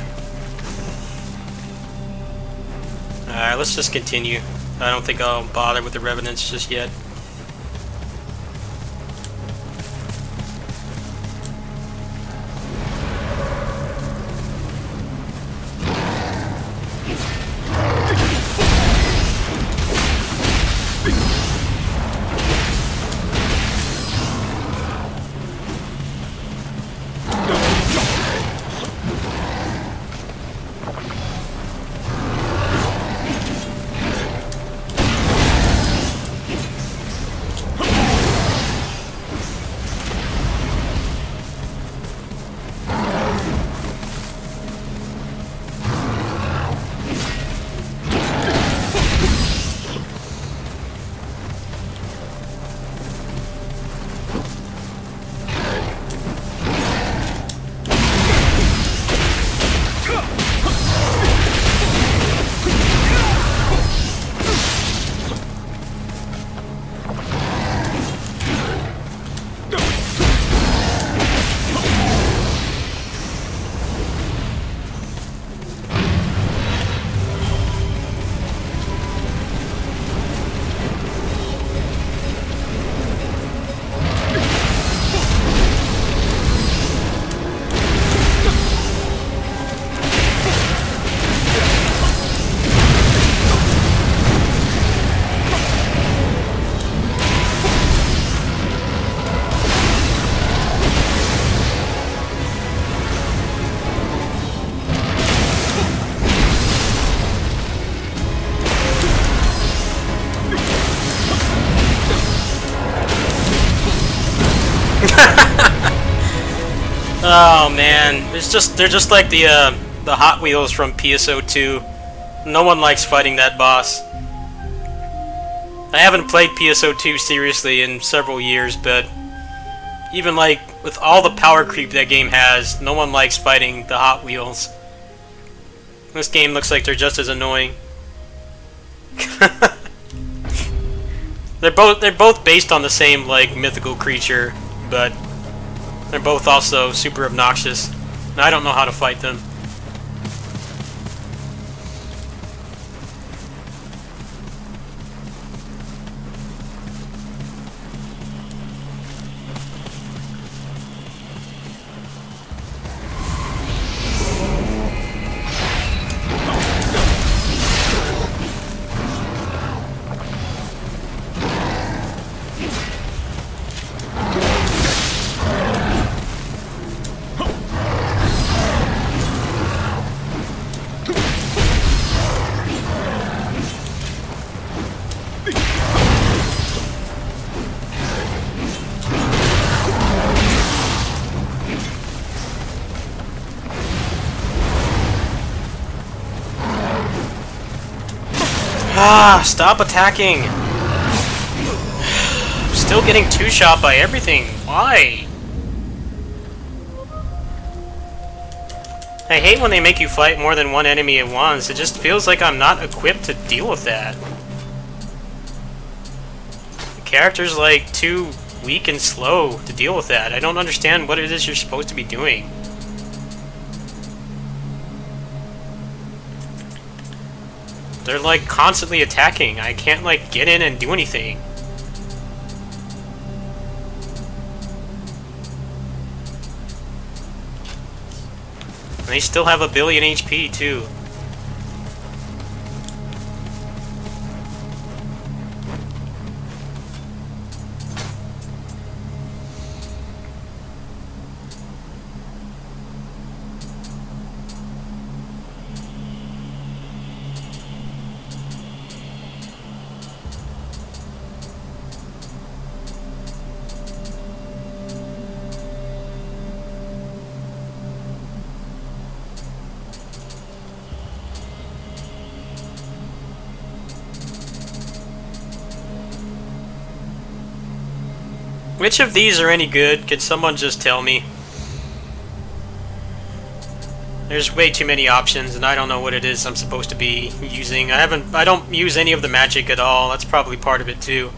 Alright, let's just continue. I don't think I'll bother with the Revenants just yet. Oh man, they're just like the Hot Wheels from PSO2. No one likes fighting that boss. I haven't played PSO2 seriously in several years, but even like with all the power creep that game has, no one likes fighting the Hot Wheels. This game looks like they're just as annoying. They're both based on the same like mythical creature, but they're both also super obnoxious, and I don't know how to fight them. Ah, stop attacking! I'm still getting two-shot by everything. Why? I hate when they make you fight more than one enemy at once. It just feels like I'm not equipped to deal with that. The character's like too weak and slow to deal with that. I don't understand what it is you're supposed to be doing. They're like constantly attacking. I can't like get in and do anything. And they still have a billion HP too. Which of these are any good? Can someone just tell me? There's way too many options, and I don't know what it is I'm supposed to be using. I don't use any of the magic at all. That's probably part of it too.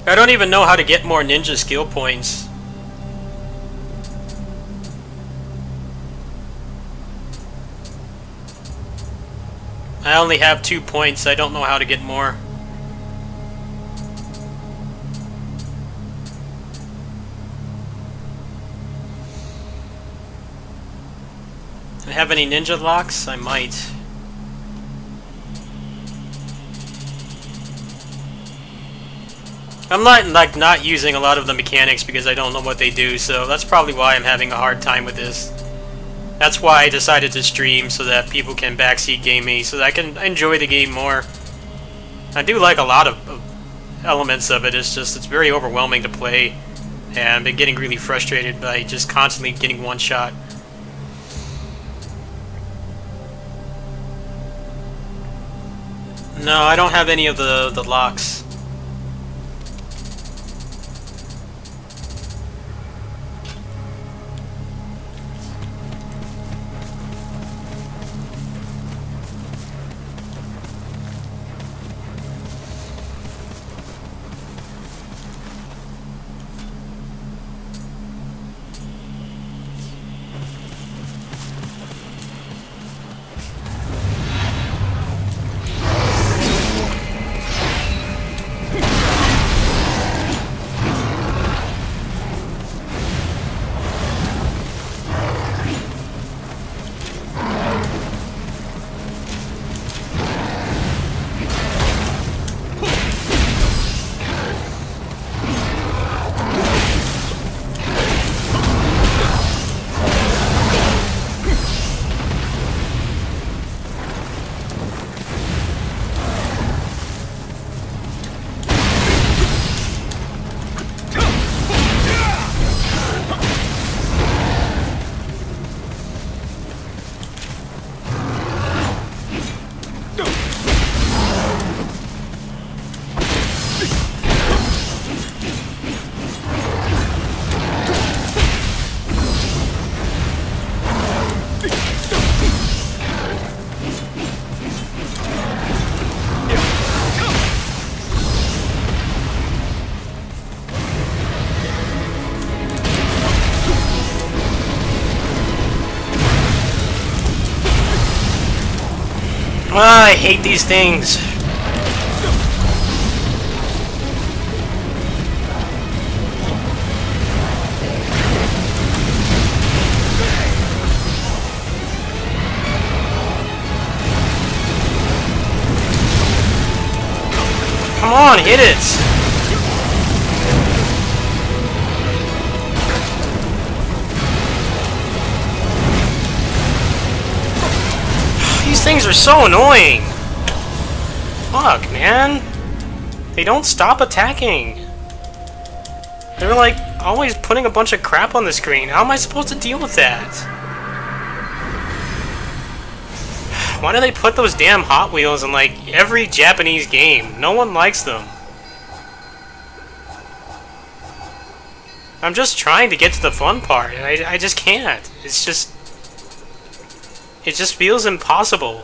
I don't even know how to get more ninja skill points. I only have 2 points. I don't know how to get more. Do I have any ninja locks? I might. I'm not using a lot of the mechanics because I don't know what they do, so that's probably why I'm having a hard time with this. That's why I decided to stream, so that people can backseat game me, so that I can enjoy the game more. I do like a lot of elements of it, it's just, it's very overwhelming to play, and I've been getting really frustrated by just constantly getting one shot. No, I don't have any of the locks. Ah, I hate these things. on, hit it! These things are so annoying! Fuck, man! They don't stop attacking! They're like, always putting a bunch of crap on the screen. How am I supposed to deal with that? Why do they put those damn Hot Wheels in, like, every Japanese game? No one likes them. I'm just trying to get to the fun part, and I just can't. It's just... It just feels impossible.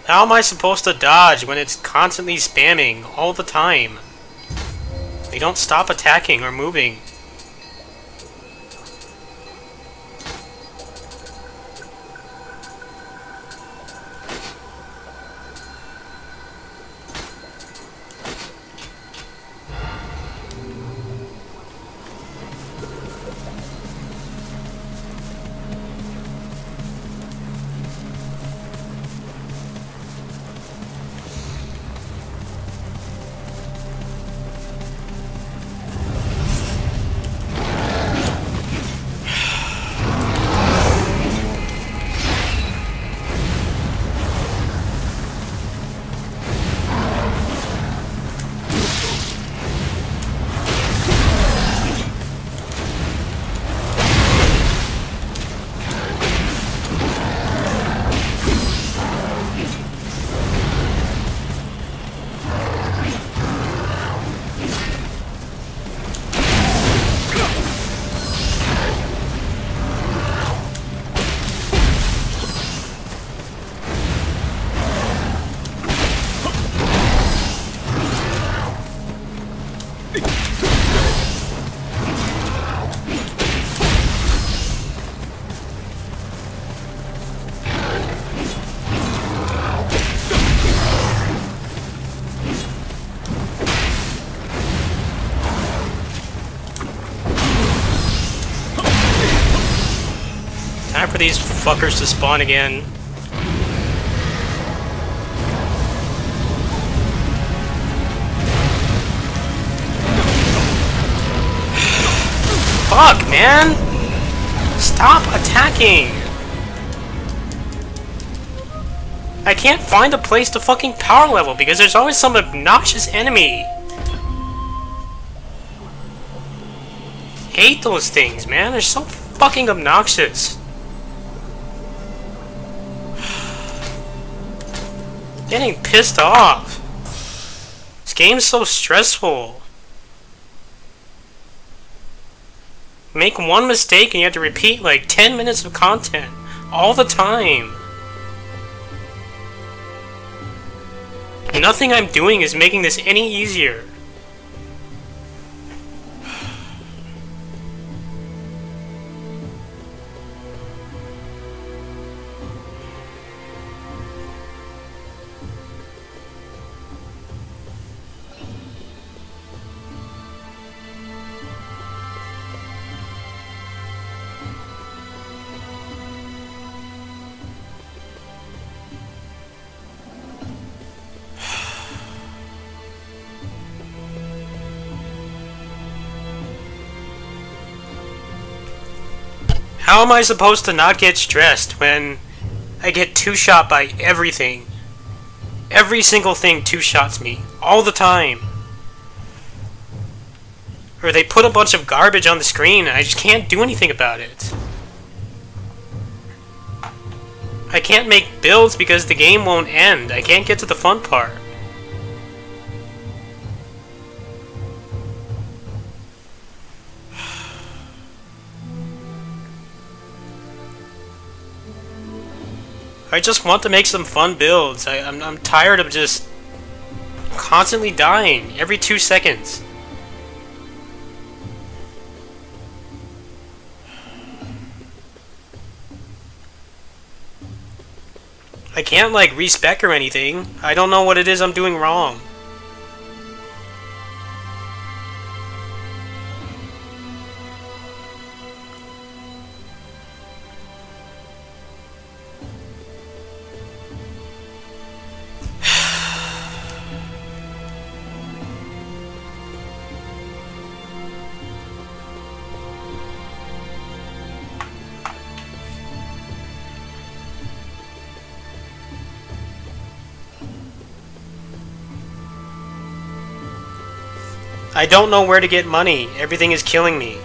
How am I supposed to dodge when it's constantly spamming all the time? They don't stop attacking or moving. Time for these fuckers to spawn again. Fuck, man! Stop attacking! I can't find a place to fucking power level because there's always some obnoxious enemy. Hate those things, man. They're so fucking obnoxious. Getting pissed off. This game's so stressful. Make one mistake and you have to repeat like 10 minutes of content all the time. Nothing I'm doing is making this any easier. How am I supposed to not get stressed when I get two-shot by everything? Every single thing two-shots me, all the time. Or they put a bunch of garbage on the screen and I just can't do anything about it. I can't make builds because the game won't end. I can't get to the fun part. I just want to make some fun builds. I'm tired of just constantly dying every 2 seconds. I can't, like, respec or anything. I don't know what it is I'm doing wrong. I don't know where to get money. Everything is killing me.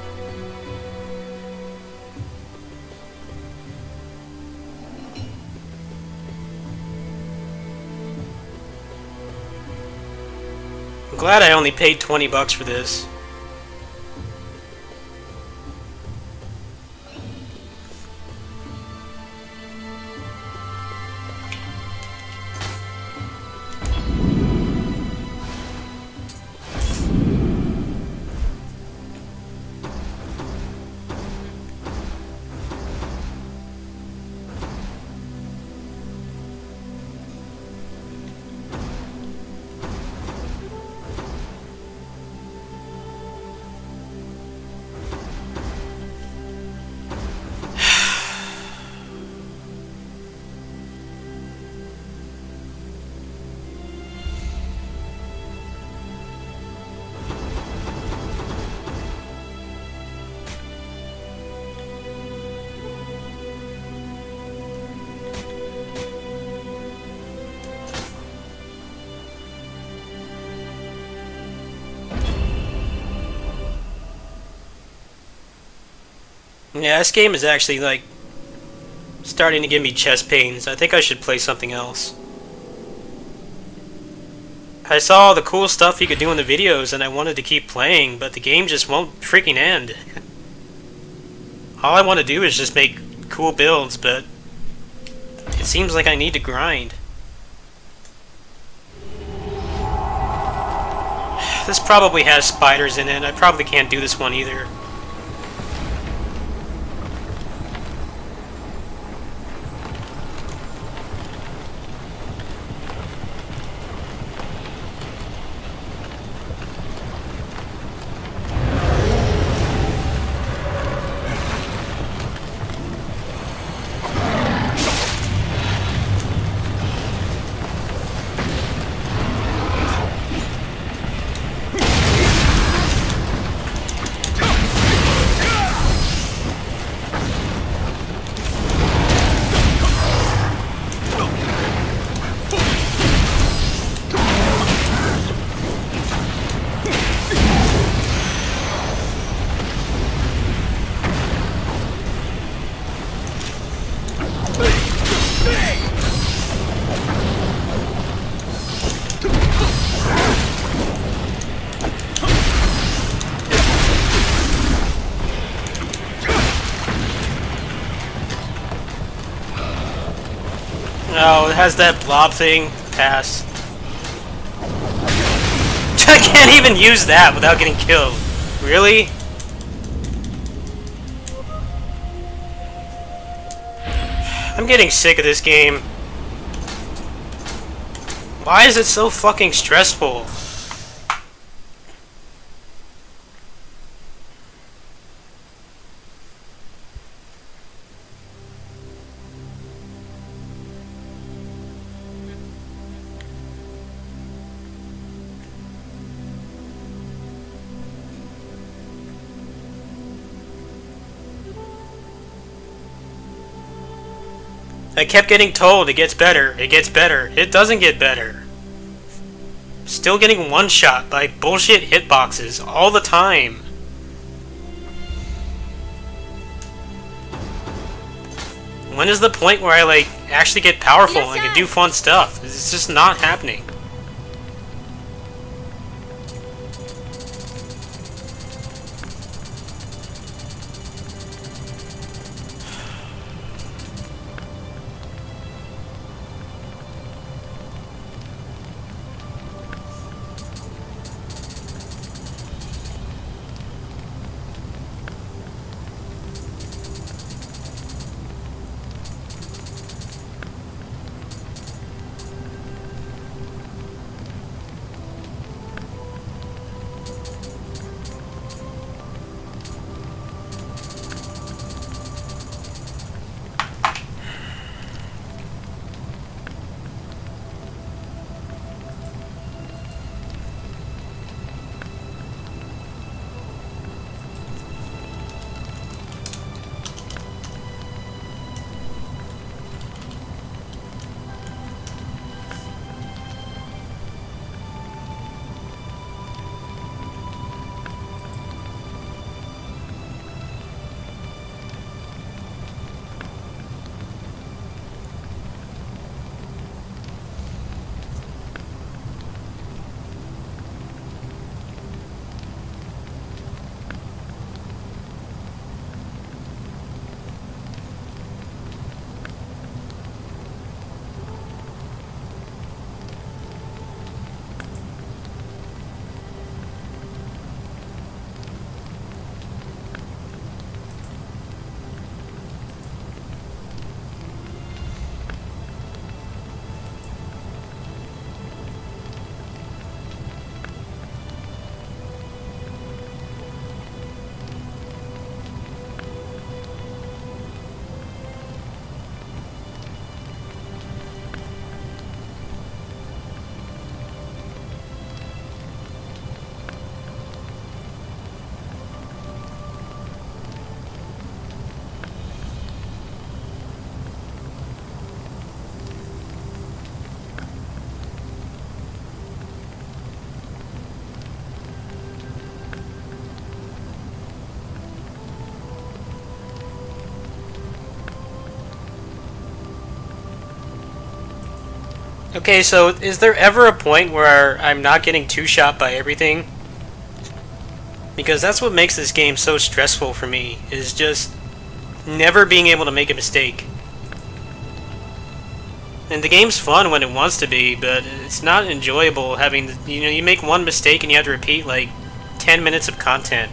I'm glad I only paid 20 bucks for this. Yeah, this game is actually, like, starting to give me chest pains. I think I should play something else. I saw all the cool stuff you could do in the videos and I wanted to keep playing, but the game just won't freaking end. All I want to do is just make cool builds, but it seems like I need to grind. This probably has spiders in it. I probably can't do this one either. Oh, it has that blob thing. Pass. I can't even use that without getting killed. Really? I'm getting sick of this game. Why is it so fucking stressful? I kept getting told it gets better, it gets better. It doesn't get better. Still getting one-shot by bullshit hitboxes all the time. When is the point where I, like, actually get powerful and can do fun stuff? It's just not happening. Okay, so is there ever a point where I'm not getting two-shot by everything? Because that's what makes this game so stressful for me, is just never being able to make a mistake. And the game's fun when it wants to be, but it's not enjoyable having, you make one mistake and you have to repeat like 10 minutes of content.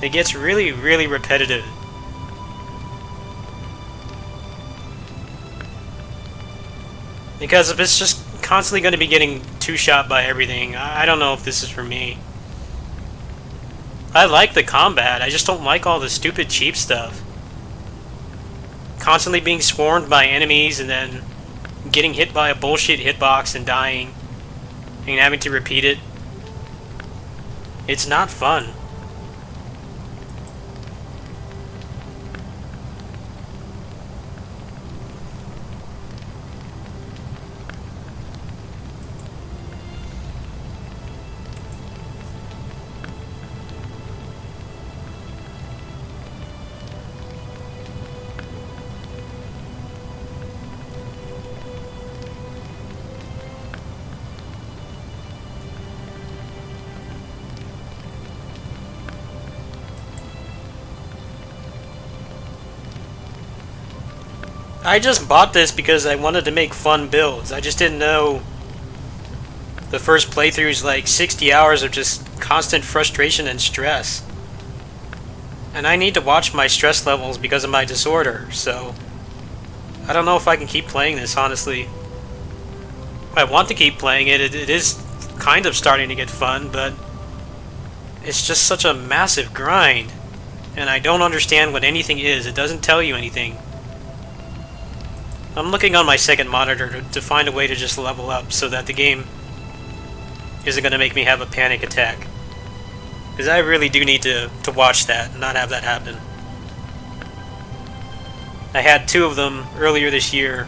It gets really, really repetitive. Because if it's just constantly going to be getting two-shot by everything, I don't know if this is for me. I like the combat, I just don't like all the stupid cheap stuff. Constantly being swarmed by enemies and then getting hit by a bullshit hitbox and dying and having to repeat it. It's not fun. I just bought this because I wanted to make fun builds. I just didn't know the first playthrough is like 60 hours of just constant frustration and stress. And I need to watch my stress levels because of my disorder, so I don't know if I can keep playing this, honestly. I want to keep playing it. It is kind of starting to get fun, but it's just such a massive grind. And I don't understand what anything is. It doesn't tell you anything. I'm looking on my second monitor to find a way to just level up so that the game isn't going to make me have a panic attack. Because I really do need to watch that and not have that happen. I had 2 of them earlier this year.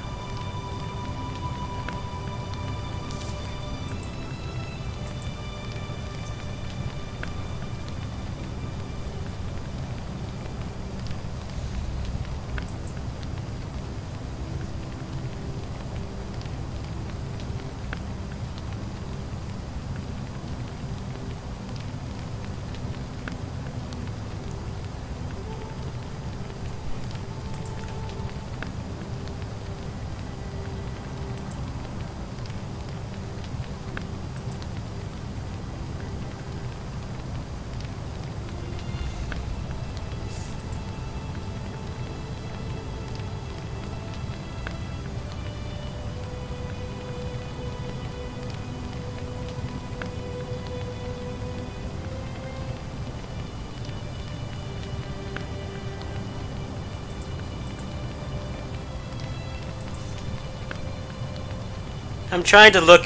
I'm trying to look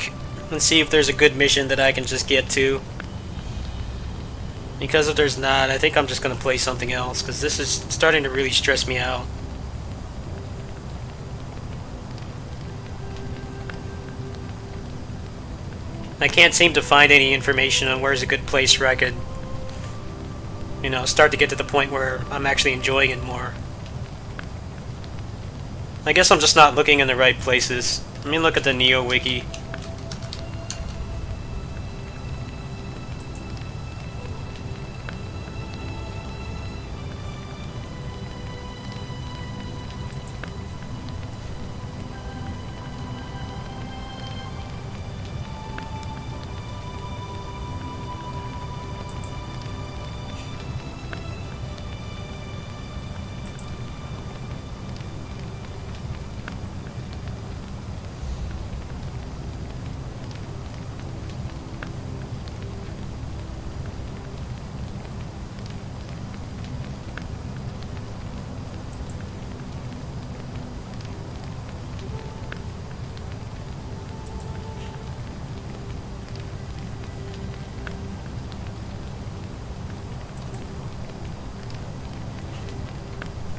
and see if there's a good mission that I can just get to. Because if there's not, I think I'm just going to play something else, because this is starting to really stress me out. I can't seem to find any information on where's a good place where I could, start to get to the point where I'm actually enjoying it more. I guess I'm just not looking in the right places. Let me look at the Neo Wiki.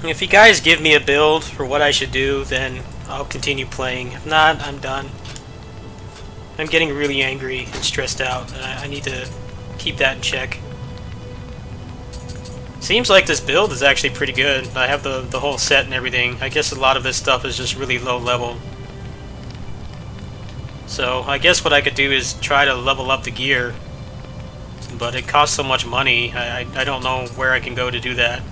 If you guys give me a build for what I should do, then I'll continue playing. If not, I'm done. I'm getting really angry and stressed out, and I need to keep that in check. Seems like this build is actually pretty good. I have the whole set and everything. I guess a lot of this stuff is just really low level. So I guess what I could do is try to level up the gear, but it costs so much money, I don't know where I can go to do that.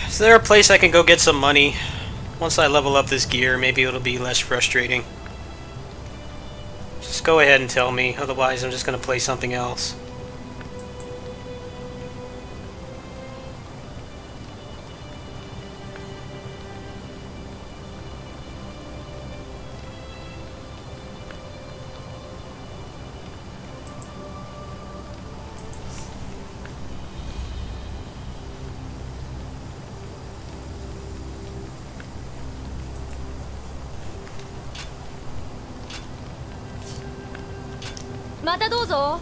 Is there a place I can go get some money? Once I level up this gear, maybe it'll be less frustrating. Just go ahead and tell me, otherwise I'm just gonna play something else.またどうぞ。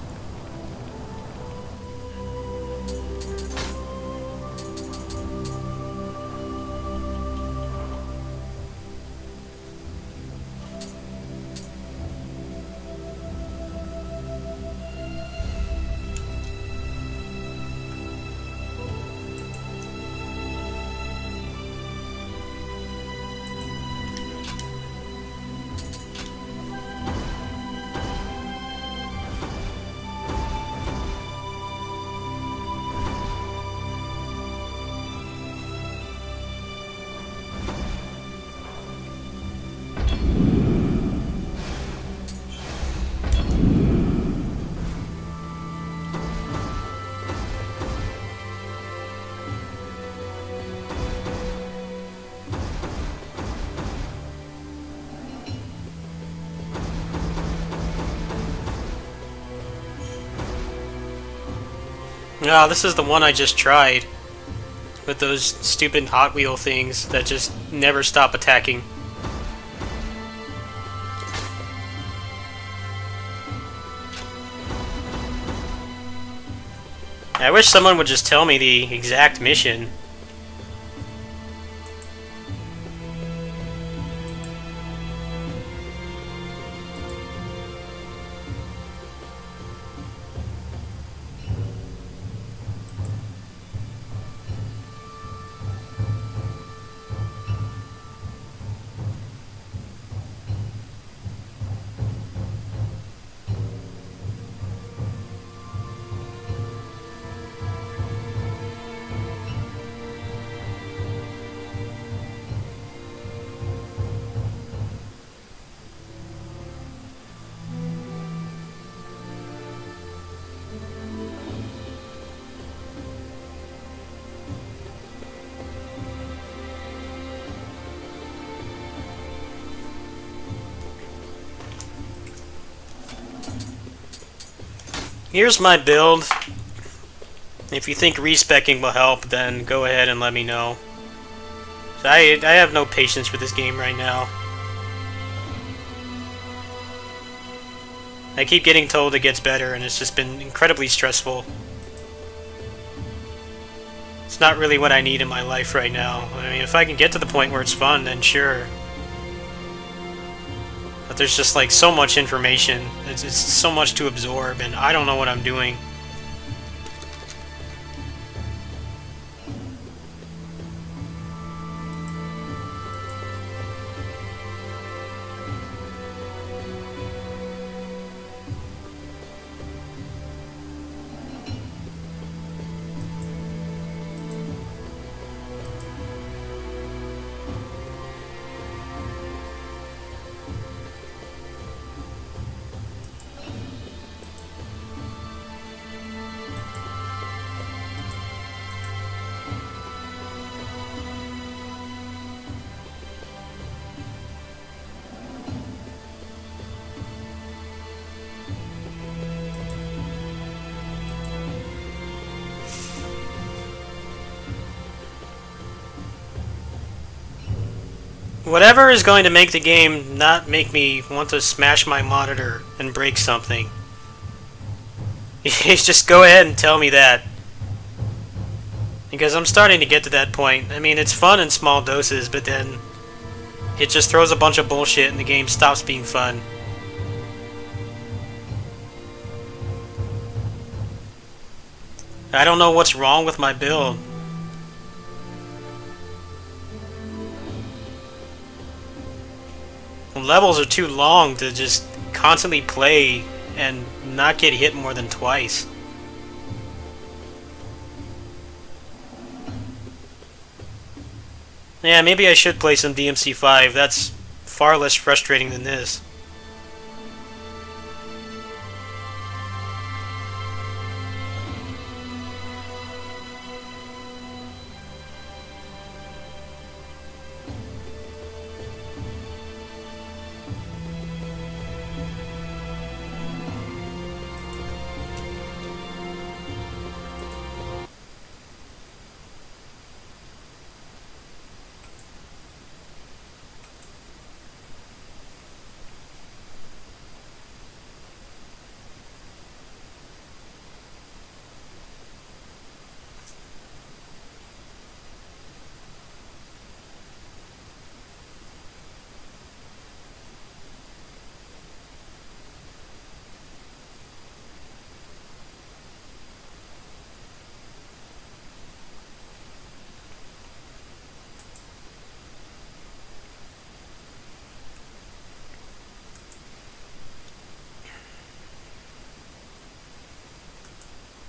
Ah, this is the one I just tried. With those stupid Hot Wheel things that just never stop attacking. I wish someone would just tell me the exact mission. Here's my build. If you think respecking will help, then go ahead and let me know. I have no patience for this game right now. I keep getting told it gets better, and it's just been incredibly stressful. It's not really what I need in my life right now. I mean, if I can get to the point where it's fun, then sure. But there's just like so much information. It's so much to absorb, and I don't know what I'm doing. Whatever is going to make the game not make me want to smash my monitor and break something. Just go ahead and tell me that. Because I'm starting to get to that point. I mean, it's fun in small doses, but then it just throws a bunch of bullshit and the game stops being fun. I don't know what's wrong with my build. The levels are too long to just constantly play and not get hit more than twice. Yeah, maybe I should play some DMC5. That's far less frustrating than this.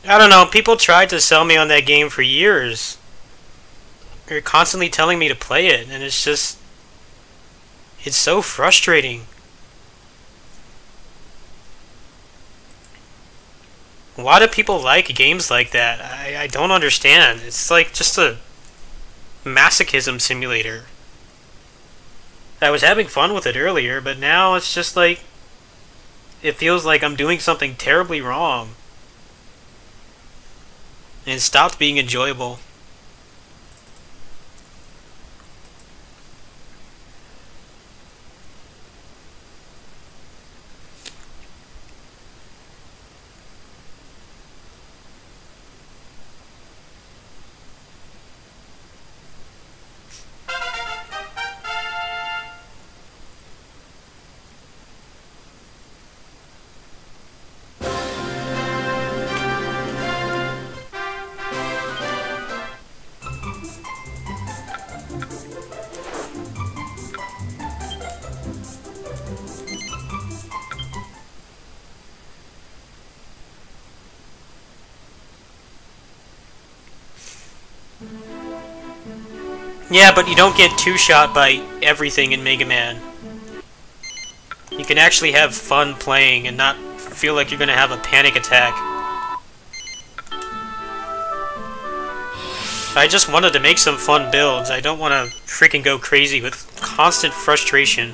I don't know, people tried to sell me on that game for years. They're constantly telling me to play it, and it's just... it's so frustrating. Why do people like games like that? I don't understand. It's like just a masochism simulator. I was having fun with it earlier, but now it's just like... it feels like I'm doing something terribly wrong. And it stopped being enjoyable. Yeah, but you don't get two-shot by everything in Mega Man. You can actually have fun playing and not feel like you're gonna have a panic attack. I just wanted to make some fun builds. I don't want to freaking go crazy with constant frustration.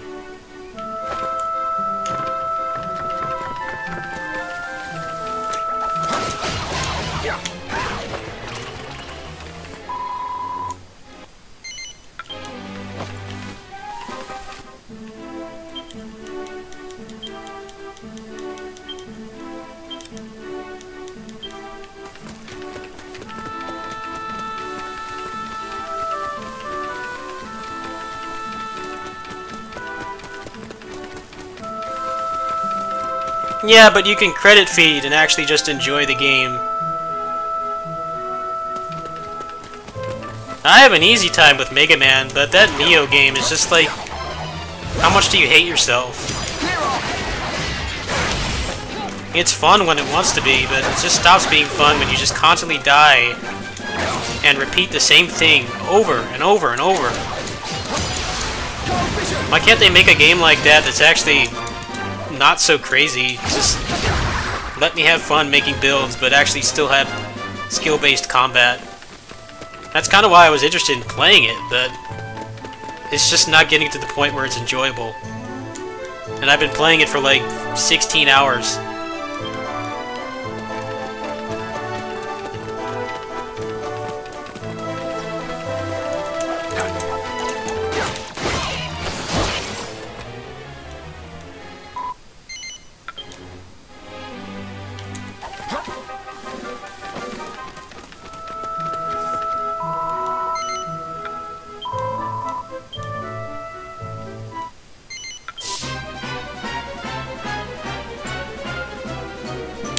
Yeah, but you can credit feed and actually just enjoy the game. I have an easy time with Mega Man, but that Neo game is just like... how much do you hate yourself? It's fun when it wants to be, but it just stops being fun when you just constantly die and repeat the same thing over and over and over. Why can't they make a game like that that's actually not so crazy? Just let me have fun making builds, but actually still have skill-based combat. That's kind of why I was interested in playing it, but it's just not getting to the point where it's enjoyable. And I've been playing it for like 16 hours.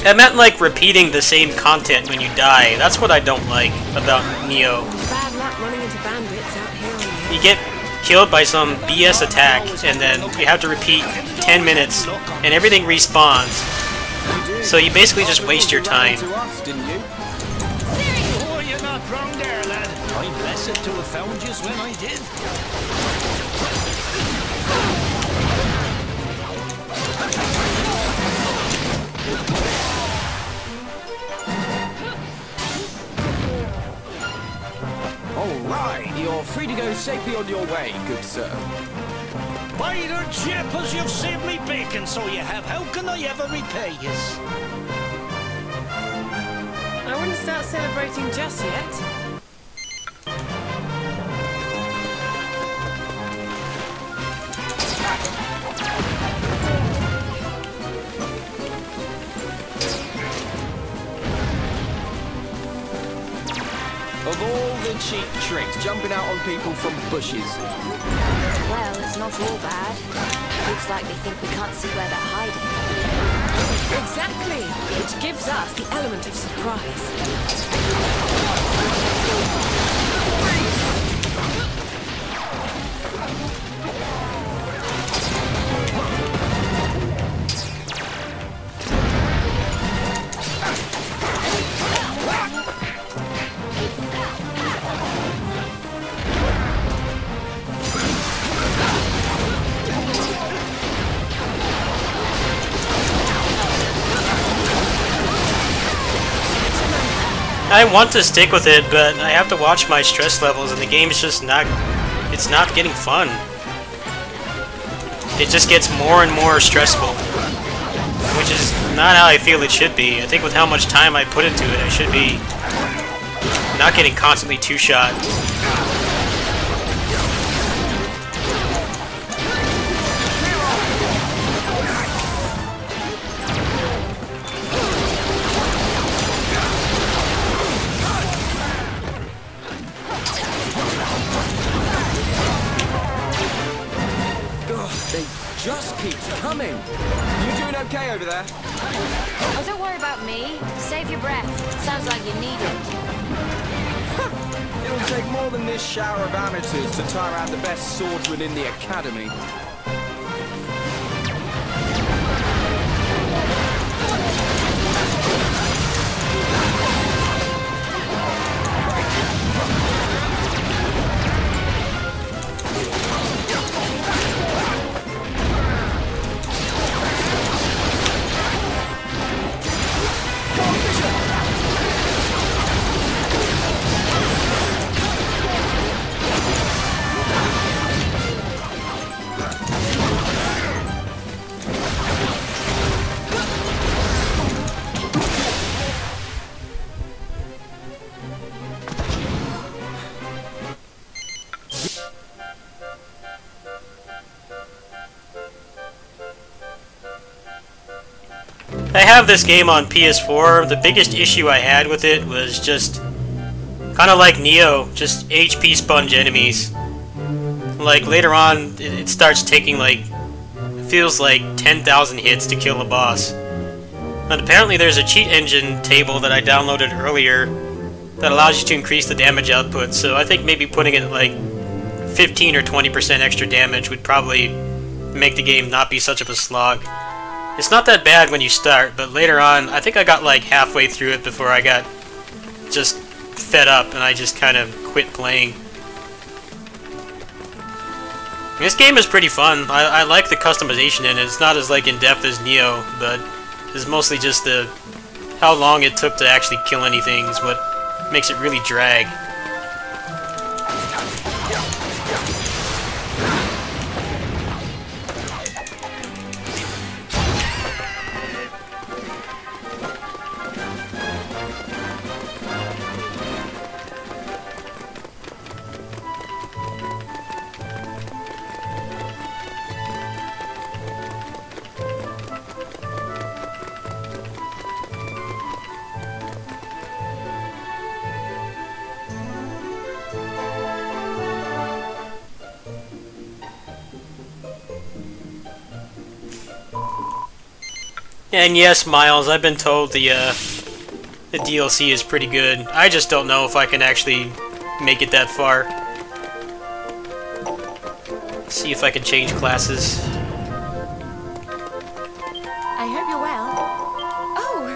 I meant like repeating the same content when you die. That's what I don't like about Neo. Bad luck running into bandits out here on You get killed by some BS attack, and then you have to repeat 10 minutes, and everything respawns. So you basically just waste your time. Oh, you're not wrong there, lad. I'm blessed to have found you when I did. All right, you're free to go safely on your way, good sir. By the jeepers, you've saved me bacon, so you have. How can I ever repay yous? I wouldn't start celebrating just yet. Of all the cheap tricks, jumping out on people from bushes. Well, it's not all bad. Looks like they think we can't see where they're hiding. Exactly, which gives us the element of surprise. I want to stick with it, but I have to watch my stress levels, and the game's just not... It's not getting fun. It just gets more and more stressful, which is not how I feel it should be. I think with how much time I put into it, I should be not getting constantly two-shot. They just keep coming. You doing okay over there? Oh, don't worry about me. Save your breath. Sounds like you need it. It'll take more than this shower of amateurs to tire out the best swordsman in the academy. I have this game on PS4. The biggest issue I had with it was just kind of like Neo, just HP sponge enemies. Like later on, it starts taking like, feels like 10,000 hits to kill a boss. And apparently there's a cheat engine table that I downloaded earlier that allows you to increase the damage output, so I think maybe putting it at like 15 or 20% extra damage would probably make the game not be such of a slog. It's not that bad when you start, but later on, I think I got like halfway through it before I got just fed up and I just kind of quit playing. This game is pretty fun. I like the customization in it. It's not as like in-depth as Neo, but it's mostly just the how long it took to actually kill anything is what makes it really drag. And yes, Miles, I've been told the DLC is pretty good. I just don't know if I can actually make it that far. See if I can change classes. I hope you're well. Oh,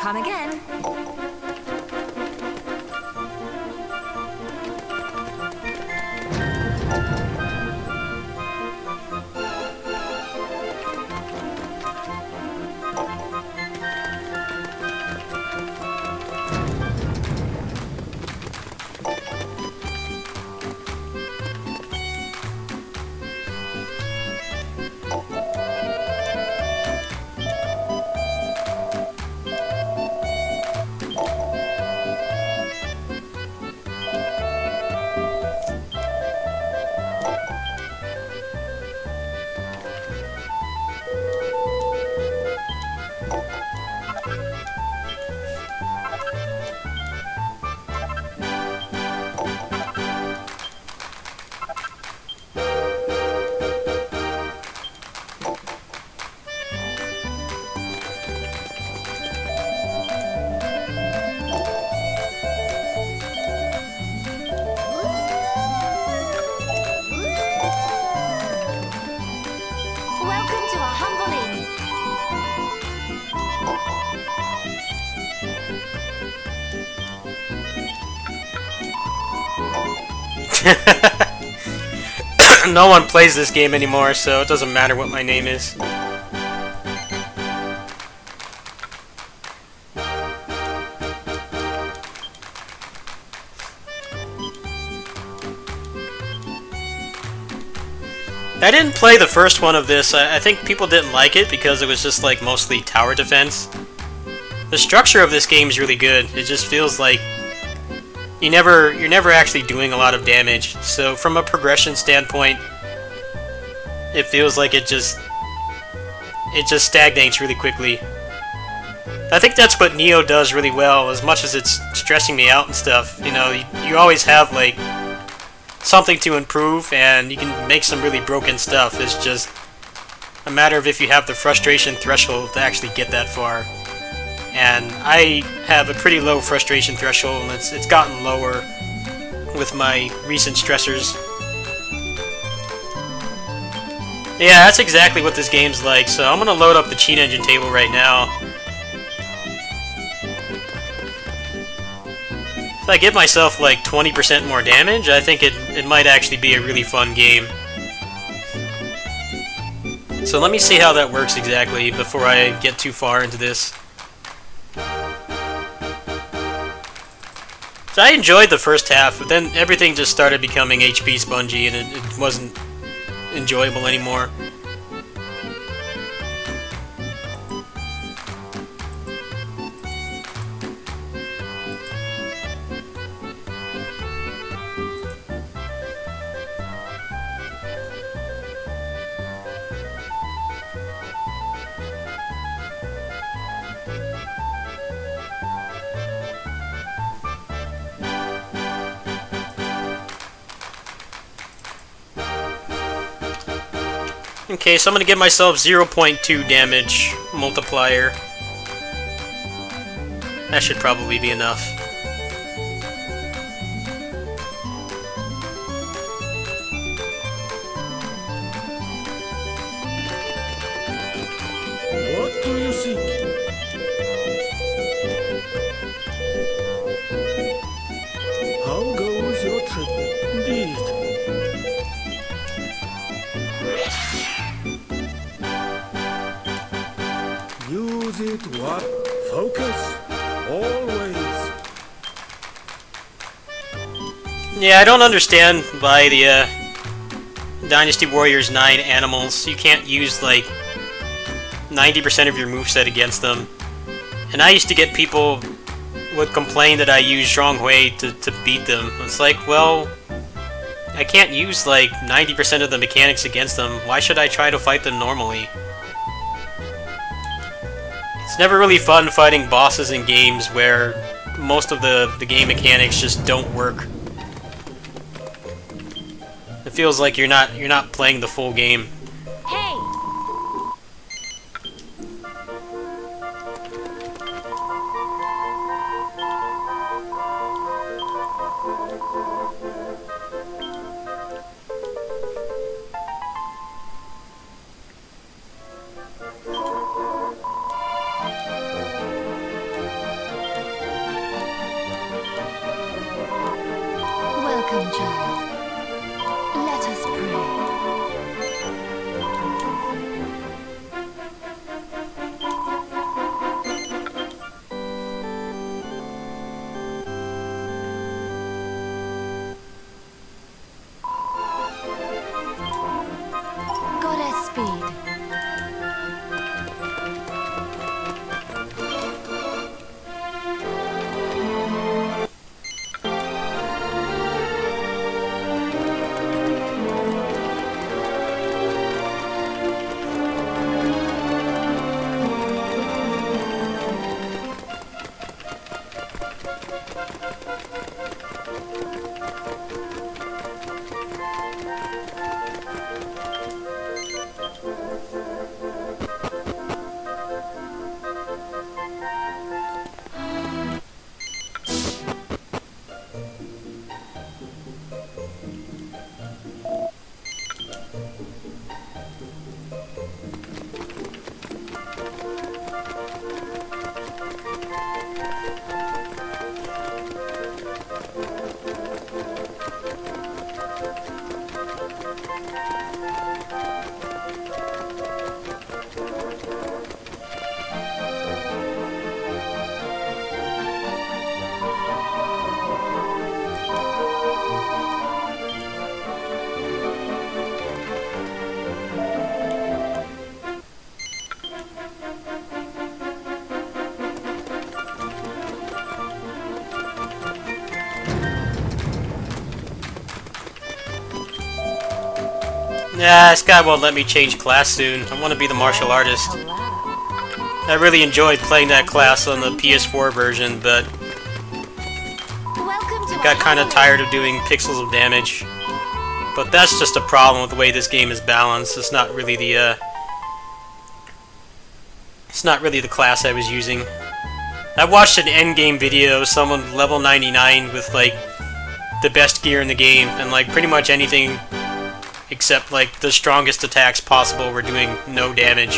Come again. Welcome to our humble inn. No one plays this game anymore, so it doesn't matter what my name is. I didn't play the first one of this. I think people didn't like it because it was just like mostly tower defense. The structure of this game is really good. It just feels like you're never actually doing a lot of damage. So from a progression standpoint, it feels like it just stagnates really quickly. I think that's what Neo does really well, as much as it's stressing me out and stuff. You know, you always have like something to improve, and you can make some really broken stuff. It's just a matter of if you have the frustration threshold to actually get that far. And I have a pretty low frustration threshold, and it's gotten lower with my recent stressors. Yeah, that's exactly what this game's like, so I'm gonna load up the cheat engine table right now. If I give myself like 20% more damage, I think it might actually be a really fun game. So let me see how that works exactly before I get too far into this. So I enjoyed the first half, but then everything just started becoming HP spongy and it wasn't enjoyable anymore. Okay, so I'm gonna give myself 0.2 damage multiplier. That should probably be enough. What do you think? How goes your trip? Indeed. Use it what? Focus. Always. Yeah, I don't understand why the Dynasty Warriors 9 animals, you can't use like 90% of your moveset against them. And I used to get people would complain that I use Zhonghui to beat them. It's like, well, I can't use like 90% of the mechanics against them. Why should I try to fight them normally? It's never really fun fighting bosses in games where most of the game mechanics just don't work. It feels like you're not playing the full game. Hey! Welcome, child. Let us pray. Goddess speed. Yeah, this guy won't let me change class soon. I want to be the martial artist. I really enjoyed playing that class on the PS4 version, but got kind of tired of doing pixels of damage. But that's just a problem with the way this game is balanced. It's not really the class I was using. I watched an endgame video of someone level 99 with like the best gear in the game, and like pretty much anything except like the strongest attacks possible were doing no damage.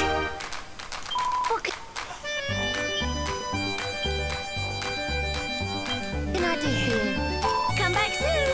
Can I do for you? Come back soon.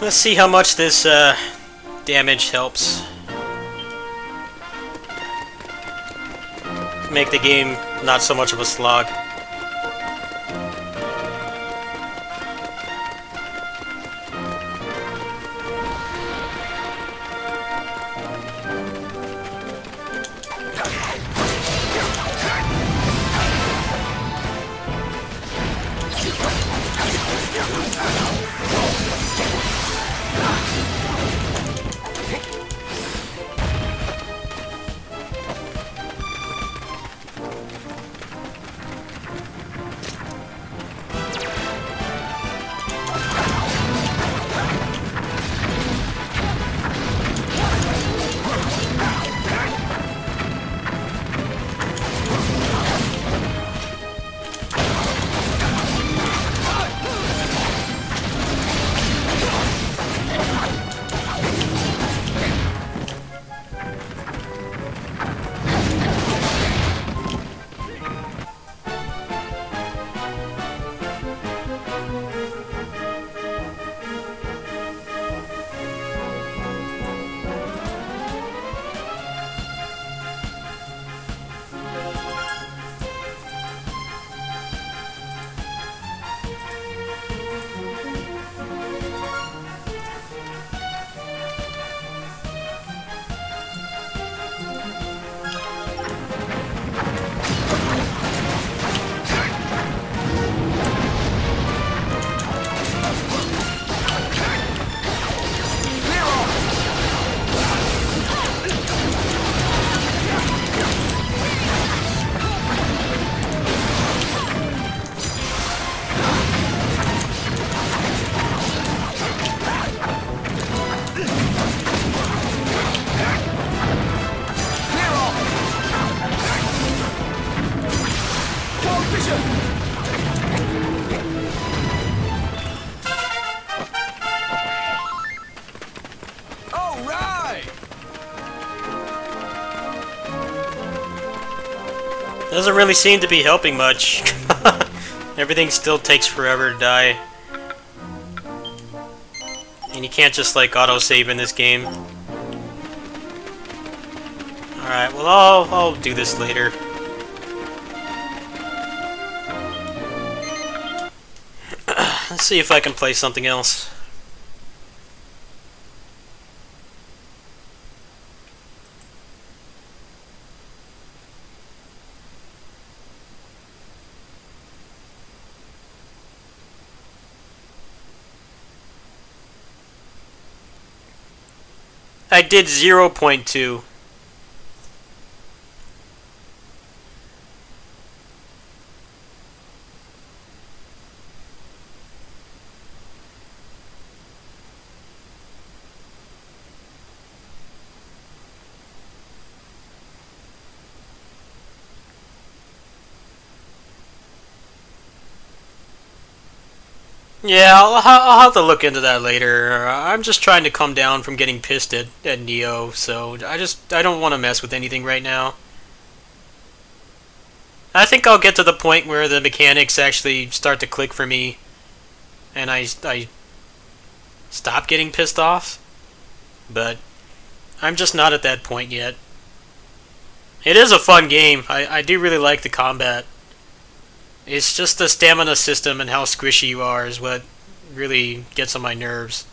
Let's see how much this damage helps. Make the game not so much of a slog. Doesn't really seem to be helping much. Everything still takes forever to die. And you can't just like auto-save in this game. Alright, well I'll do this later. Let's see if I can play something else. I did 0.2. Yeah, I'll have to look into that later. I'm just trying to come down from getting pissed at Neo, so I don't want to mess with anything right now. I think I'll get to the point where the mechanics actually start to click for me, and I stop getting pissed off, but I'm just not at that point yet. It is a fun game. I do really like the combat. It's just the stamina system and how squishy you are is what really gets on my nerves.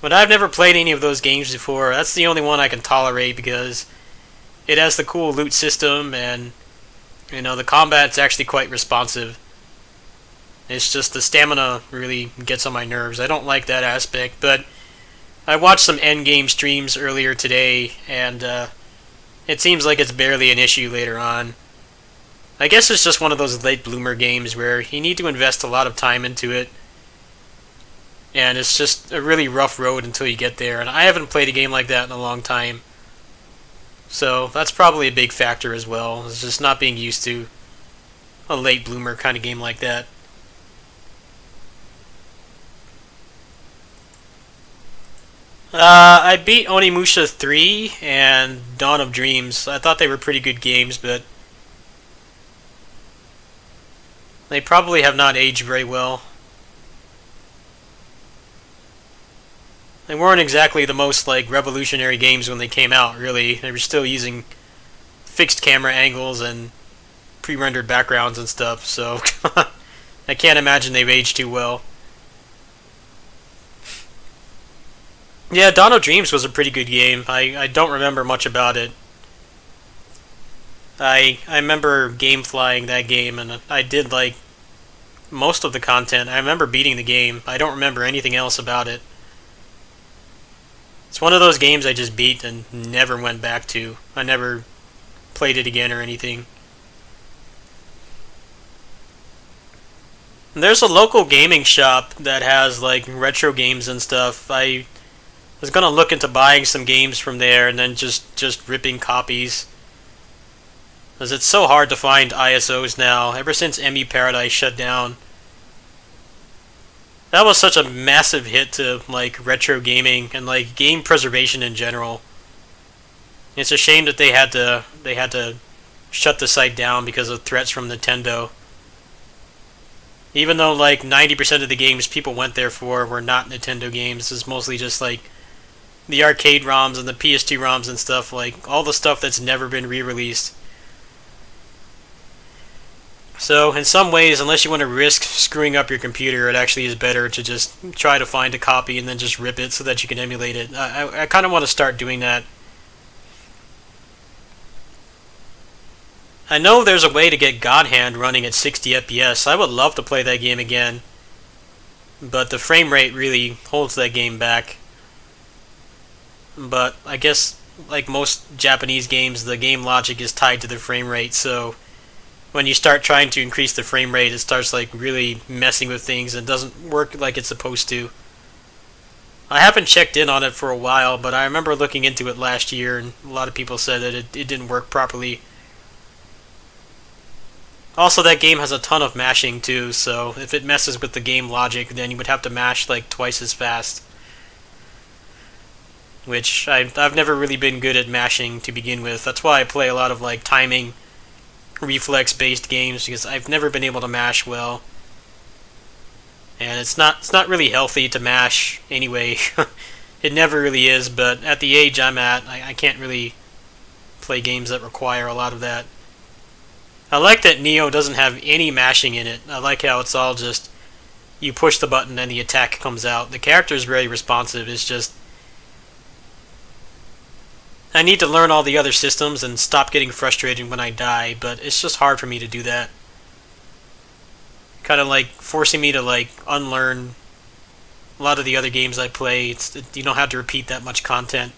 But I've never played any of those games before. That's the only one I can tolerate because it has the cool loot system and, you know, the combat's actually quite responsive. It's just the stamina really gets on my nerves. I don't like that aspect, but I watched some endgame streams earlier today and it seems like it's barely an issue later on. I guess it's just one of those late bloomer games where you need to invest a lot of time into it. And it's just a really rough road until you get there. And I haven't played a game like that in a long time. So that's probably a big factor as well. It's just not being used to a late bloomer kind of game like that. I beat Onimusha 3 and Dawn of Dreams. I thought they were pretty good games, but they probably have not aged very well. They weren't exactly the most like revolutionary games when they came out, really. They were still using fixed camera angles and pre-rendered backgrounds and stuff, so I can't imagine they've aged too well. Yeah, Dawn of Dreams was a pretty good game. I don't remember much about it. I remember gameflying that game, and I did like most of the content. I remember beating the game. I don't remember anything else about it. It's one of those games I just beat and never went back to. I never played it again or anything. There's a local gaming shop that has like retro games and stuff. I was gonna look into buying some games from there and then just ripping copies. Because it's so hard to find ISOs now, ever since ME Paradise shut down. That was such a massive hit to like retro gaming and like game preservation in general. It's a shame that they had to shut the site down because of threats from Nintendo. Even though like 90% of the games people went there for were not Nintendo games, it's mostly just like the arcade ROMs and the PS2 ROMs and stuff, like all the stuff that's never been re-released. So in some ways, unless you want to risk screwing up your computer, it actually is better to just try to find a copy and then just rip it so that you can emulate it. I kind of want to start doing that. I know there's a way to get God Hand running at 60 FPS. I would love to play that game again, but the frame rate really holds that game back. But I guess, like most Japanese games, the game logic is tied to the frame rate, so when you start trying to increase the frame rate, it starts like really messing with things and doesn't work like it's supposed to. I haven't checked in on it for a while, but I remember looking into it last year, and a lot of people said that it didn't work properly. Also, that game has a ton of mashing too, so if it messes with the game logic, then you would have to mash like twice as fast. Which I've never really been good at mashing to begin with. That's why I play a lot of like timing, reflex-based games, because I've never been able to mash well. And it's not really healthy to mash anyway. It never really is, but at the age I'm at, I can't really play games that require a lot of that. I like that Neo doesn't have any mashing in it. I like how it's all just, you push the button and the attack comes out. The character is very responsive. It's just, I need to learn all the other systems and stop getting frustrated when I die, but it's just hard for me to do that. Kind of like forcing me to like unlearn a lot of the other games I play. You don't have to repeat that much content.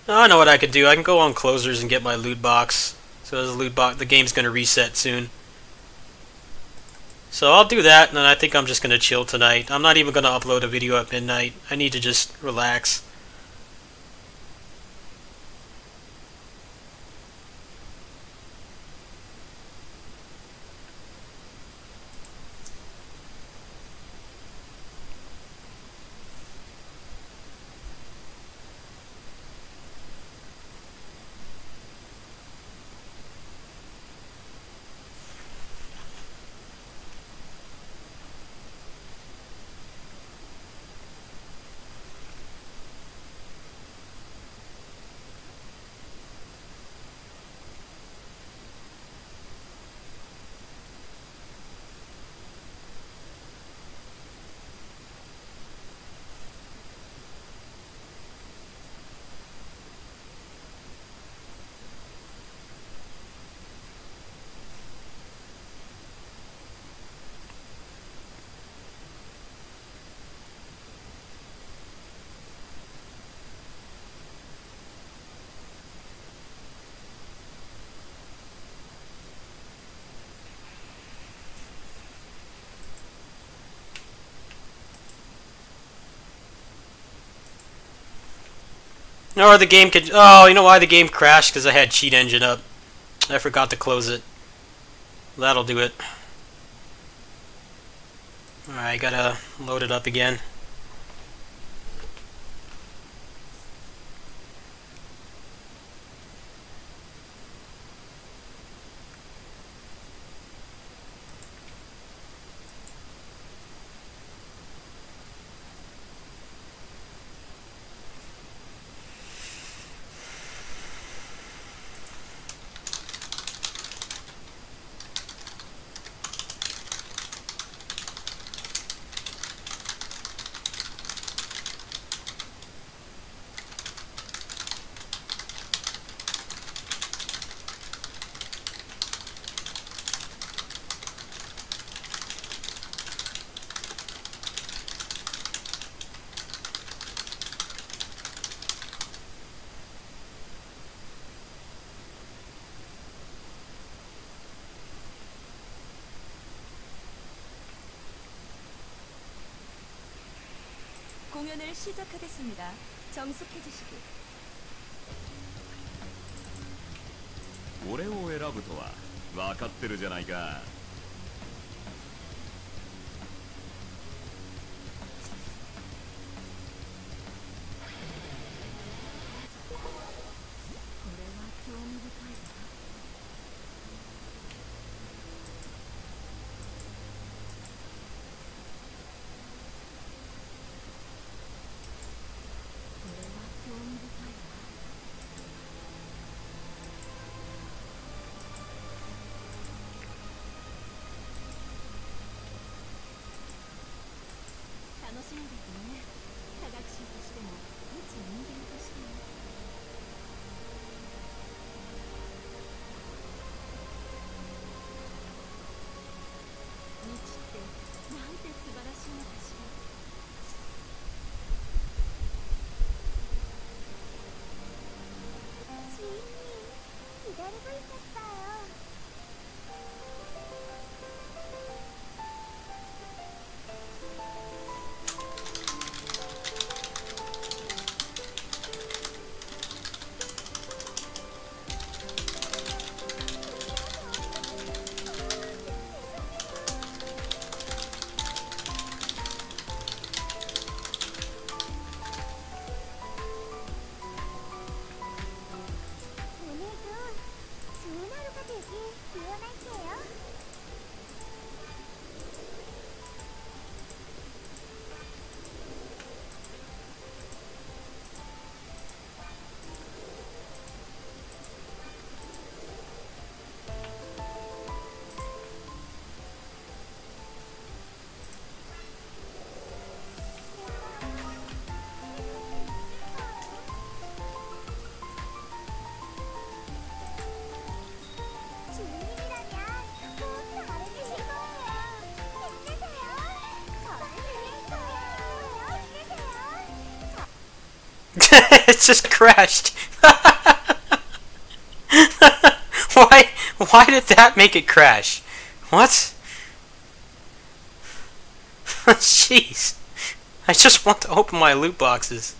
I know what I could do. I can go on closers and get my loot box. So there's a loot box. The game's going to reset soon. So I'll do that, and then I think I'm just going to chill tonight. I'm not even going to upload a video at midnight. I need to just relax. Or the game could... Oh, you know why the game crashed? Because I had cheat engine up. I forgot to close it. That'll do it. Alright, gotta load it up again. 공연을 시작하겠습니다. 정숙해 주시기. 俺を選ぶとは分かってるじゃないか。楽しみですね。科学者としても、一人間としても。未知ってなんて素晴らしいのかしら。주인님, 기다리고 있었어요. 오늘도 좋은 하루가 되길 기원할게요. 주인님이라면 꼭 잘해주실 거예요. 힘내세요. 저를 드릴 거예요. 힘내세요. It just crashed. Why did that make it crash? What? Jeez. I just want to open my loot boxes.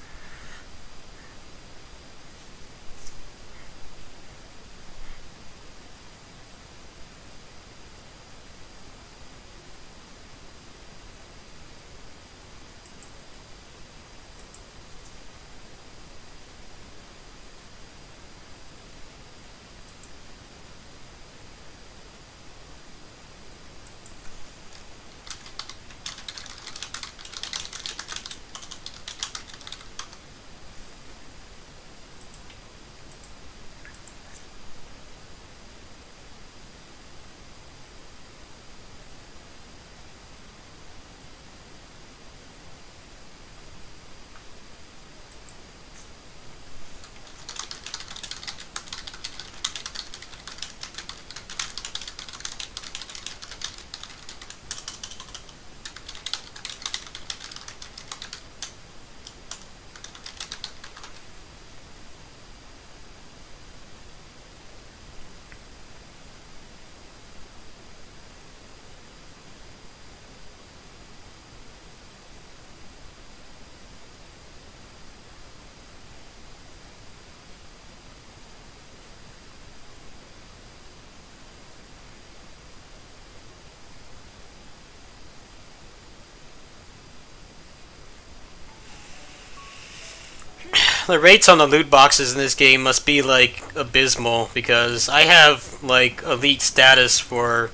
The rates on the loot boxes in this game must be, like, abysmal, because I have, like, elite status for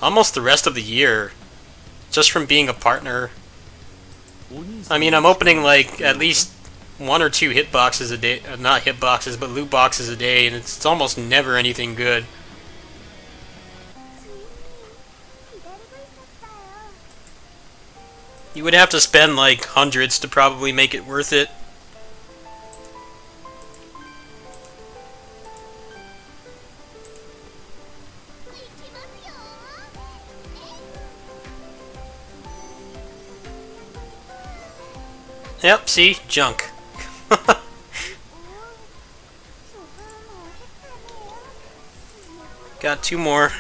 almost the rest of the year, just from being a partner. I mean, I'm opening, like, at least 1 or 2 hitboxes a day, not hitboxes, but loot boxes a day, and it's almost never anything good. You would have to spend, like, hundreds to probably make it worth it. Yep, see? Junk. Got 2 more.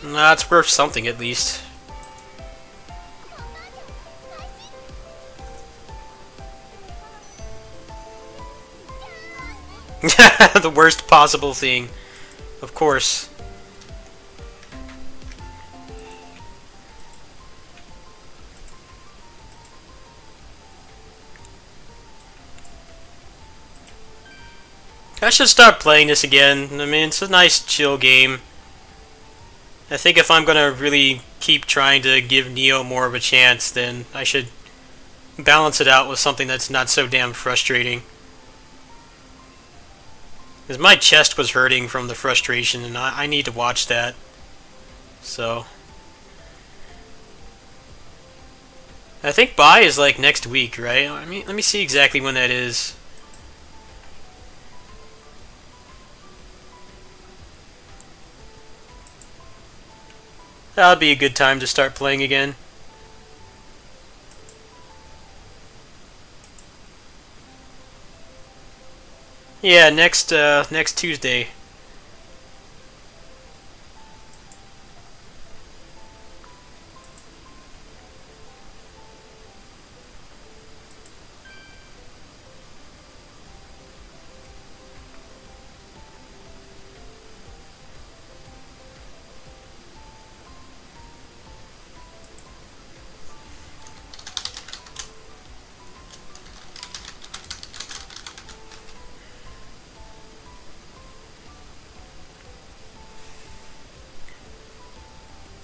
Nah, it's worth something at least. The worst possible thing. Of course. I should start playing this again. I mean, it's a nice chill game. I think if I'm gonna really keep trying to give Neo more of a chance, then I should balance it out with something that's not so damn frustrating. Because my chest was hurting from the frustration, and I need to watch that. So I think Bye is like next week, right? I mean, let me see exactly when that is. That would be a good time to start playing again. Yeah, next Tuesday.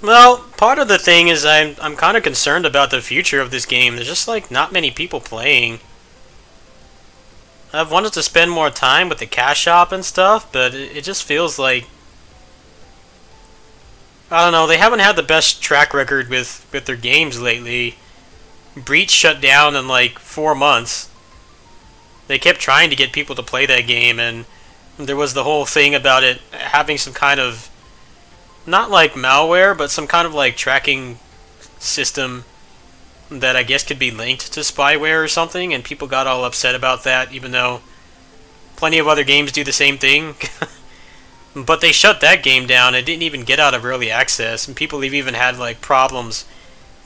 Well, part of the thing is I'm kind of concerned about the future of this game. There's just like not many people playing. I've wanted to spend more time with the cash shop and stuff, but it just feels like, I don't know, they haven't had the best track record with their games lately. Breach shut down in like 4 months. They kept trying to get people to play that game, and there was the whole thing about it having some kind of, not like malware, but some kind of like tracking system that I guess could be linked to spyware or something, and people got all upset about that, even though plenty of other games do the same thing. But they shut that game down. It didn't even get out of early access, and people have even had like problems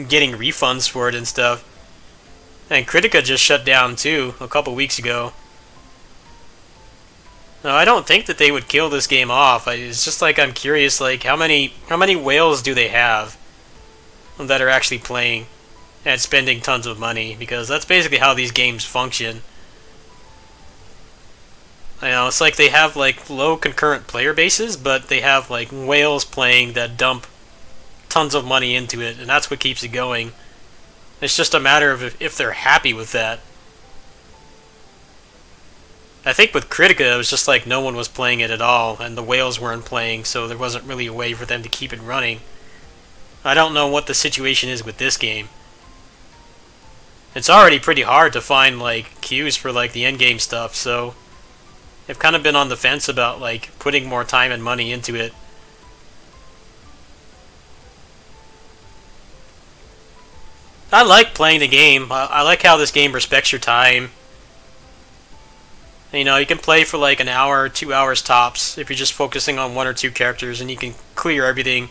getting refunds for it and stuff. And Critica just shut down too a couple weeks ago. No, I don't think that they would kill this game off. It's just like I'm curious, like how many whales do they have that are actually playing and spending tons of money? Because that's basically how these games function. You know, it's like they have like low concurrent player bases, but they have like whales playing that dump tons of money into it, and that's what keeps it going. It's just a matter of if they're happy with that. I think with Critica, it was just like no one was playing it at all, and the whales weren't playing, so there wasn't really a way for them to keep it running. I don't know what the situation is with this game. It's already pretty hard to find like queues for like the endgame stuff, so I've kind of been on the fence about like putting more time and money into it. I like playing the game. I like how this game respects your time. You know, you can play for like an hour or 2 hours tops if you're just focusing on 1 or 2 characters, and you can clear everything.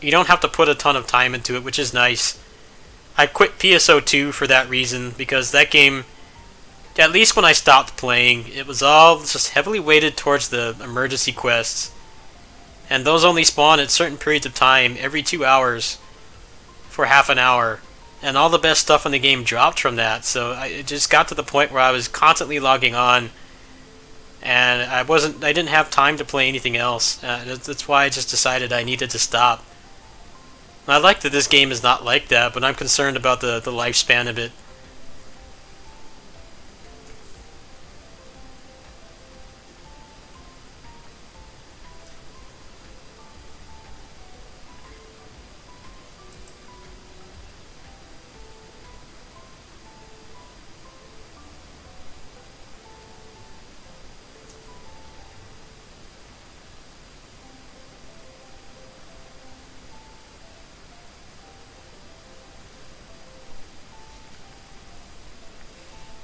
You don't have to put a ton of time into it, which is nice. I quit PSO2 for that reason, because that game, at least when I stopped playing, it was all just heavily weighted towards the emergency quests. And those only spawn at certain periods of time, every 2 hours, for half an hour. And all the best stuff in the game dropped from that, so it just got to the point where I was constantly logging on, and I didn't have time to play anything else. That's why I just decided I needed to stop. I like that this game is not like that, but I'm concerned about the lifespan of it.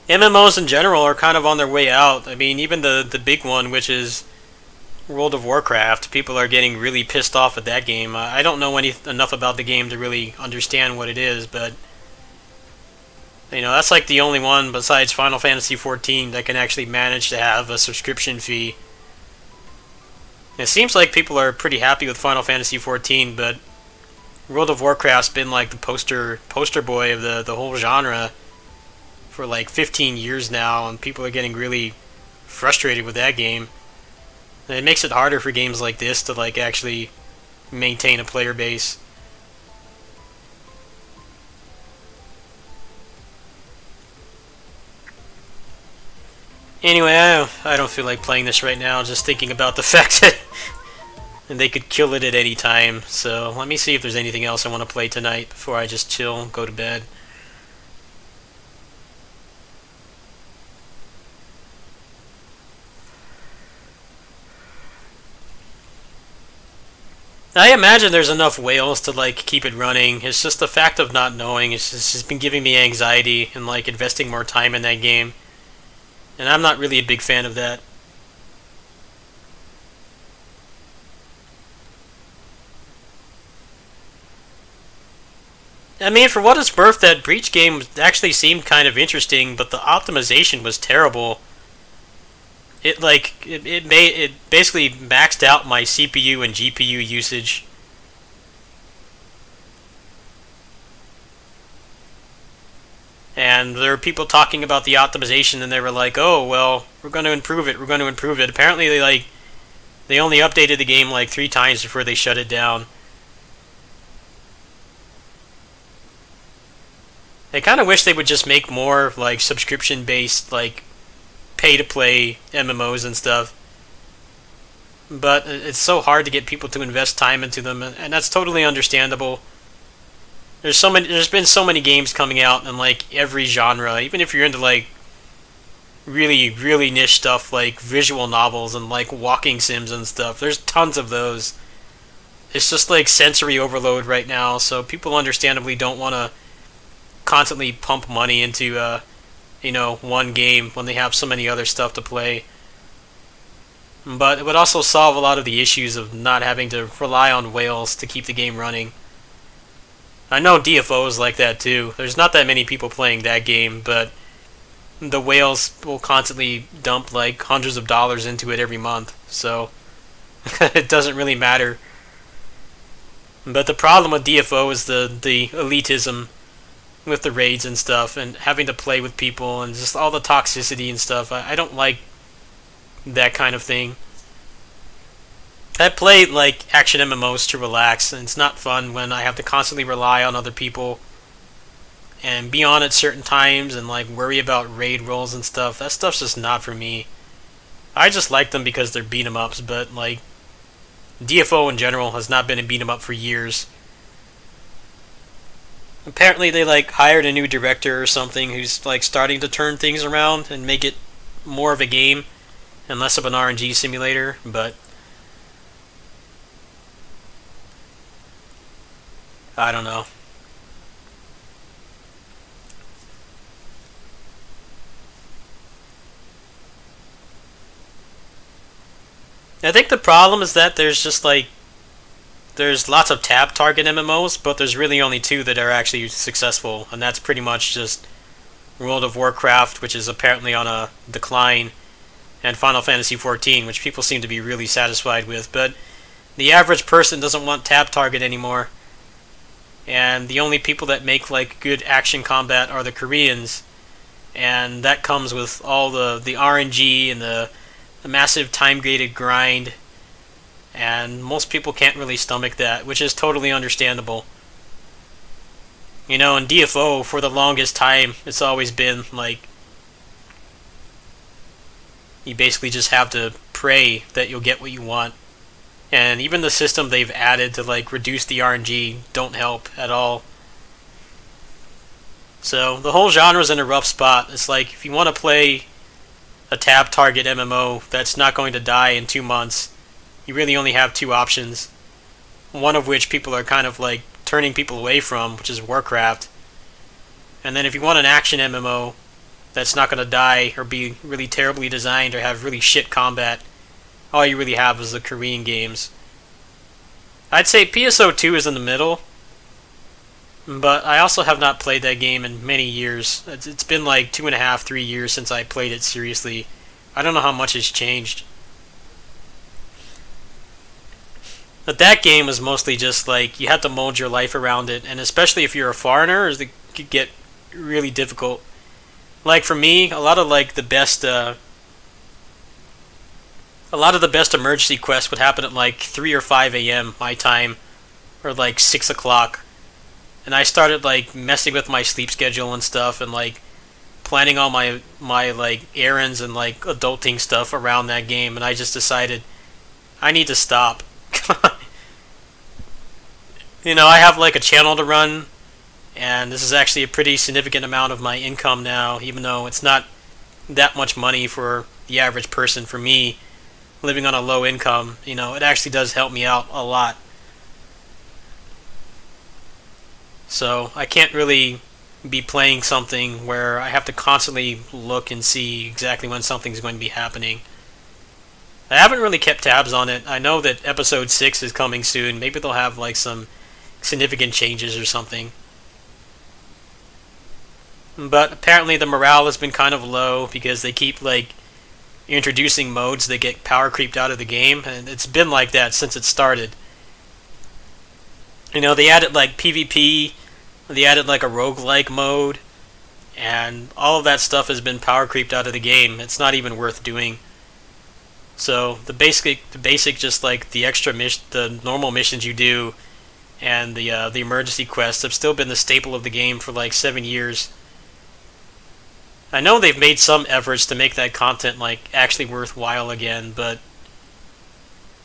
MMOs in general are kind of on their way out. I mean, even the big one, which is World of Warcraft. People are getting really pissed off at that game. I don't know enough about the game to really understand what it is, but that's like the only one besides Final Fantasy XIV that can actually manage to have a subscription fee. It seems like people are pretty happy with Final Fantasy XIV, but World of Warcraft's been like the poster boy of the whole genre for like 15 years now, and people are getting really frustrated with that game. And it makes it harder for games like this to like actually maintain a player base. Anyway, I don't feel like playing this right now, just thinking about the fact that they could kill it at any time. So let me see if there's anything else I want to play tonight before I just chill and go to bed. I imagine there's enough whales to like keep it running. It's just the fact of not knowing. It's just been giving me anxiety and like investing more time in that game. And I'm not really a big fan of that. I mean, for what it's worth, that Breach game actually seemed kind of interesting, but the optimization was terrible. It basically maxed out my CPU and GPU usage. And there were people talking about the optimization, and they were like, "Oh, well, we're going to improve it. We're going to improve it." Apparently, they only updated the game like 3 times before they shut it down. I kind of wish they would just make more like subscription-based, like pay-to-play MMOs and stuff. But it's so hard to get people to invest time into them, and that's totally understandable. There's been so many games coming out in like every genre, even if you're into like really, really niche stuff like visual novels and like walking sims and stuff. There's tons of those. It's just like sensory overload right now, so people understandably don't want to constantly pump money into one game when they have so many other stuff to play. But it would also solve a lot of the issues of not having to rely on whales to keep the game running. I know DFO is like that too. There's not that many people playing that game, but the whales will constantly dump like hundreds of dollars into it every month, so it doesn't really matter. But the problem with DFO is the elitism with the raids and stuff, and having to play with people, and just all the toxicity and stuff. I don't like that kind of thing. I play like action MMOs to relax, and it's not fun when I have to constantly rely on other people and be on at certain times and like worry about raid rolls and stuff. That stuff's just not for me. I just like them because they're beat 'em ups, but like DFO in general has not been a beat 'em up for years. Apparently they like hired a new director or something who's like starting to turn things around and make it more of a game and less of an RNG simulator, but I don't know. I think the problem is that there's lots of tab target MMOs, but there's really only 2 that are actually successful, and that's pretty much just World of Warcraft, which is apparently on a decline, and Final Fantasy XIV, which people seem to be really satisfied with, but the average person doesn't want tab target anymore. And the only people that make like good action combat are the Koreans, and that comes with all the RNG and the massive time-gated grind, and most people can't really stomach that, which is totally understandable. In DFO, for the longest time, it's always been like you basically just have to pray that you'll get what you want. And even the system they've added to like reduce the RNG don't help at all. So the whole genre's in a rough spot. It's like if you want to play a tab target MMO that's not going to die in 2 months, you really only have 2 options. One of which people are kind of like turning people away from, which is Warcraft. And then if you want an action MMO that's not going to die or be really terribly designed or have really shit combat, all you really have is the Korean games. I'd say PSO2 is in the middle, but I also have not played that game in many years. It's been like 2.5, 3 years since I played it seriously. I don't know how much has changed. But that game was mostly just like you had to mold your life around it, and especially if you're a foreigner, it could get really difficult. Like for me, a lot of the best emergency quests would happen at like 3 or 5 a.m. my time, or like 6 o'clock. And I started like messing with my sleep schedule and stuff, and like planning all my like errands and like adulting stuff around that game, and I just decided I need to stop. You know, I have like a channel to run, and this is actually a pretty significant amount of my income now, even though it's not that much money for the average person. For me, living on a low income, you know, it actually does help me out a lot. So I can't really be playing something where I have to constantly look and see exactly when something's going to be happening. I haven't really kept tabs on it. I know that episode 6 is coming soon. Maybe they'll have like some significant changes or something. But apparently the morale has been kind of low because they keep like introducing modes that get power creeped out of the game, and it's been like that since it started. You know, they added like PvP, they added like a roguelike mode, and all of that stuff has been power creeped out of the game. It's not even worth doing. So the basic just like the normal missions you do, and the emergency quests have still been the staple of the game for like 7 years. I know they've made some efforts to make that content like actually worthwhile again, but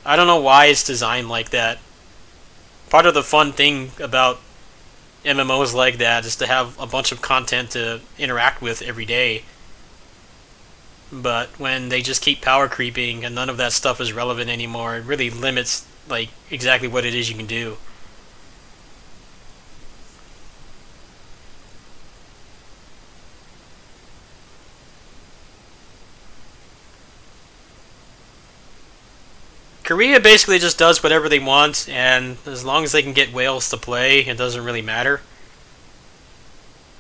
I don't know why it's designed like that. Part of the fun thing about MMOs like that is to have a bunch of content to interact with every day. But when they just keep power creeping and none of that stuff is relevant anymore, it really limits like exactly what it is you can do. Korea basically just does whatever they want, and as long as they can get whales to play, it doesn't really matter.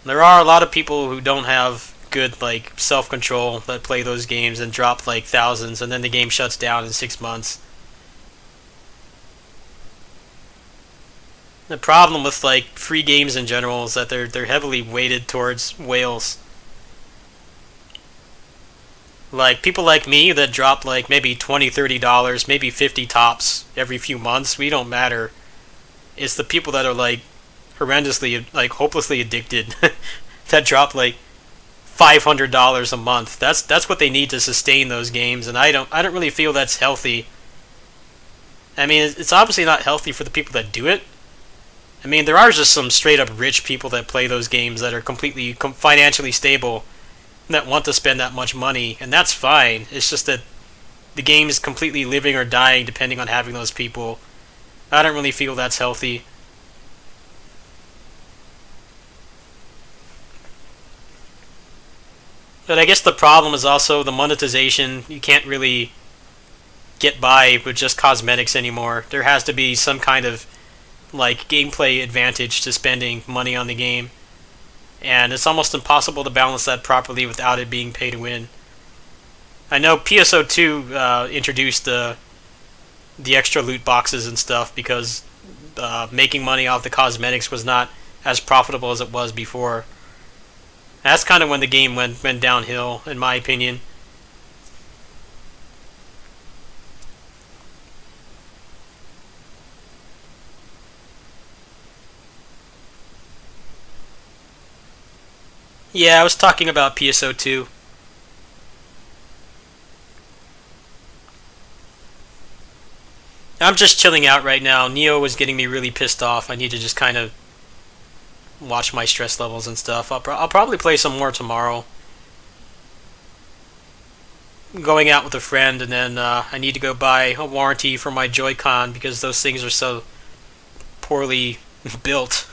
There are a lot of people who don't have good like self-control that play those games and drop like thousands, and then the game shuts down in 6 months. The problem with like free games in general is that they're heavily weighted towards whales. Like people like me that drop like maybe $20, $30, maybe 50 tops every few months, we don't matter. It's the people that are like horrendously, like hopelessly addicted that drop like $500 a month. That's what they need to sustain those games, and I don't really feel that's healthy. I mean, it's obviously not healthy for the people that do it. I mean, there are just some straight up rich people that play those games that are completely financially stable, that want to spend that much money, and that's fine. It's just that the game is completely living or dying depending on having those people. I don't really feel that's healthy. But I guess the problem is also the monetization. You can't really get by with just cosmetics anymore. There has to be some kind of like gameplay advantage to spending money on the game. And it's almost impossible to balance that properly without it being pay to win. I know PSO2 introduced the extra loot boxes and stuff because making money off the cosmetics was not as profitable as it was before. That's kind of when the game went downhill, in my opinion. Yeah, I was talking about PSO2. I'm just chilling out right now. Neo was getting me really pissed off. I need to just kind of watch my stress levels and stuff. I'll probably play some more tomorrow. I'm going out with a friend, and then I need to go buy a warranty for my Joy-Con because those things are so poorly built.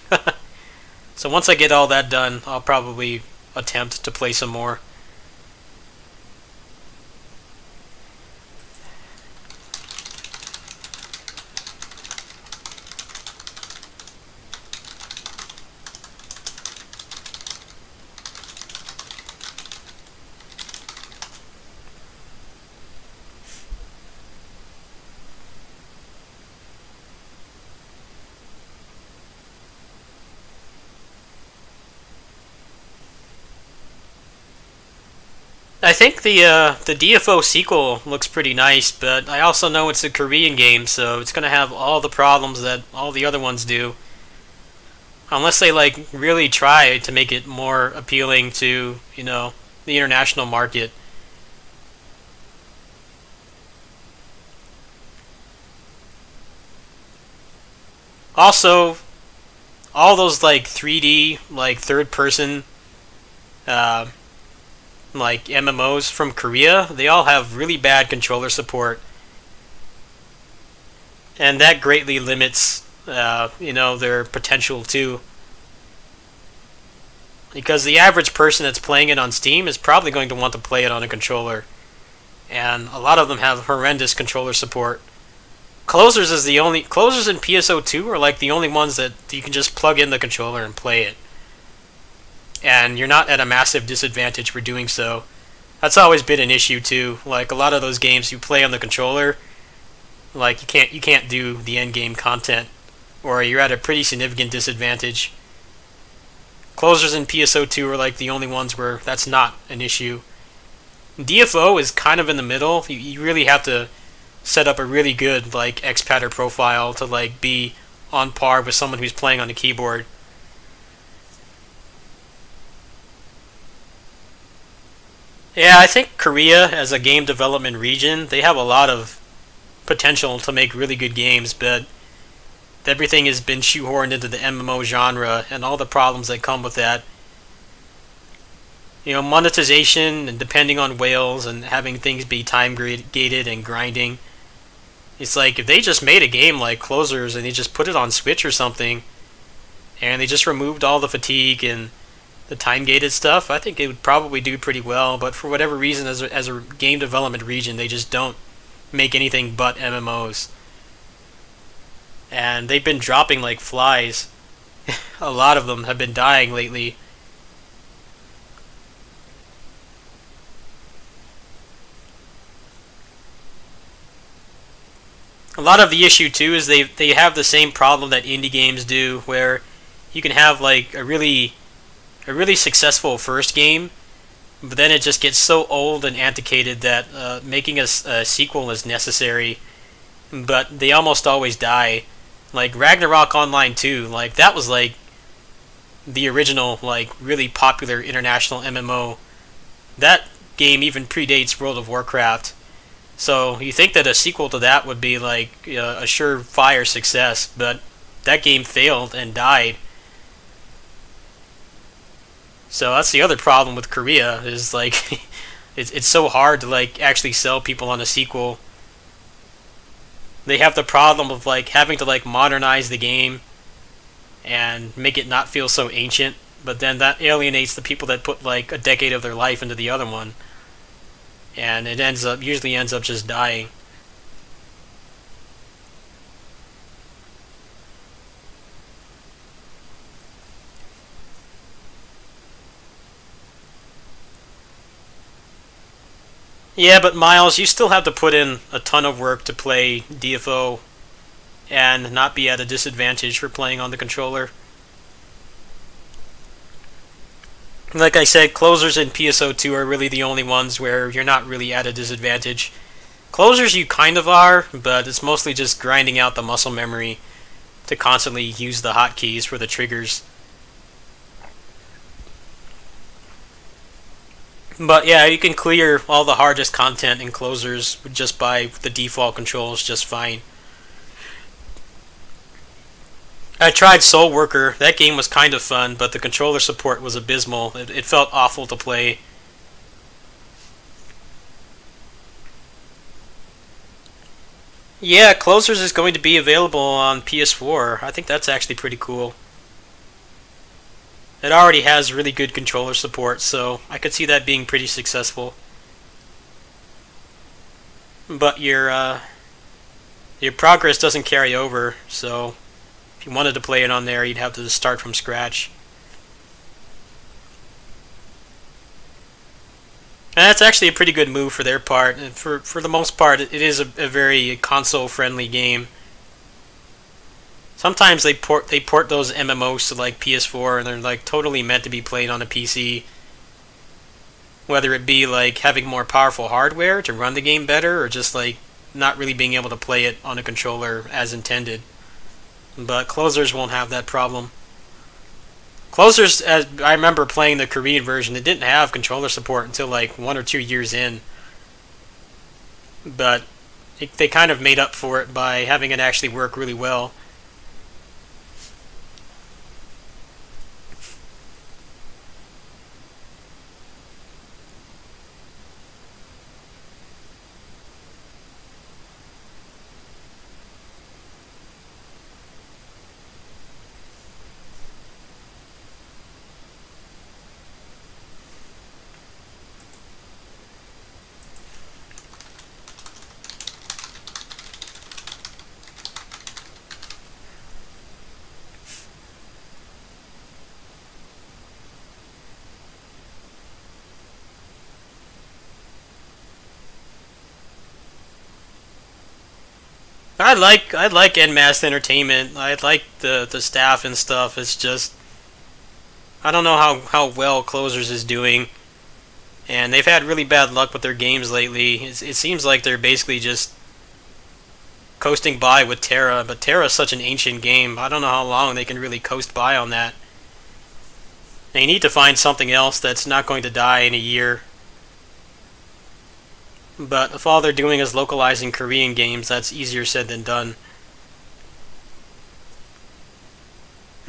So once I get all that done, I'll probably attempt to play some more. I think the DFO sequel looks pretty nice, but I also know it's a Korean game, so it's gonna have all the problems that all the other ones do. Unless they like really try to make it more appealing to, you know, the international market. Also, all those like 3D, like third person like MMOs from Korea, they all have really bad controller support, and that greatly limits you know, their potential too. Because the average person that's playing it on Steam is probably going to want to play it on a controller, and a lot of them have horrendous controller support. Closers in PSO2 are like the only ones that you can just plug in the controller and play it. And you're not at a massive disadvantage for doing so. That's always been an issue too. Like a lot of those games you play on the controller, like you can't do the end game content, or you're at a pretty significant disadvantage. Closers in PSO2 are like the only ones where that's not an issue. DFO is kind of in the middle. You really have to set up a really good like expatter profile to like be on par with someone who's playing on the keyboard. Yeah, I think Korea as a game development region, they have a lot of potential to make really good games, but everything has been shoehorned into the MMO genre and all the problems that come with that. You know, monetization and depending on whales and having things be time gated and grinding. It's like if they just made a game like Closers and they just put it on Switch or something, and they just removed all the fatigue and the time-gated stuff, I think it would probably do pretty well. But for whatever reason, as a game development region, they just don't make anything but MMOs. And they've been dropping like flies. A lot of them have been dying lately. A lot of the issue too is they have the same problem that indie games do, where you can have like a really successful first game, but then it just gets so old and antiquated that making a sequel is necessary, but they almost always die. Like Ragnarok Online 2, like that was like the original like really popular international MMO. That game even predates World of Warcraft. So you think that a sequel to that would be like a surefire success, but that game failed and died. So that's the other problem with Korea, is like it's so hard to like actually sell people on a sequel. They have the problem of like having to like modernize the game and make it not feel so ancient, but then that alienates the people that put like a decade of their life into the other one, and it usually ends up just dying. Yeah, but Miles, you still have to put in a ton of work to play DFO and not be at a disadvantage for playing on the controller. Like I said, Closers and PSO2 are really the only ones where you're not really at a disadvantage. Closers you kind of are, but it's mostly just grinding out the muscle memory to constantly use the hotkeys for the triggers. But yeah, you can clear all the hardest content in Closers just by the default controls just fine. I tried Soul Worker. That game was kind of fun, but the controller support was abysmal. It felt awful to play. Yeah, Closers is going to be available on PS4. I think that's actually pretty cool. It already has really good controller support, so I could see that being pretty successful. But your progress doesn't carry over, so if you wanted to play it on there, you'd have to start from scratch. And that's actually a pretty good move for their part. And for the most part, it is a very console-friendly game. Sometimes they port those MMOs to like PS4, and they're like totally meant to be played on a PC. Whether it be like having more powerful hardware to run the game better, or just like not really being able to play it on a controller as intended. But Closers won't have that problem. Closers, as I remember playing the Korean version, it didn't have controller support until like 1 or 2 years in. But they kind of made up for it by having it actually work really well. I like NMAS Entertainment. I like the staff and stuff. It's just I don't know how well Closers is doing, and they've had really bad luck with their games lately. It seems like they're basically just coasting by with Terra, but Terra is such an ancient game. I don't know how long they can really coast by on that. They need to find something else that's not going to die in a year. But if all they're doing is localizing Korean games, that's easier said than done.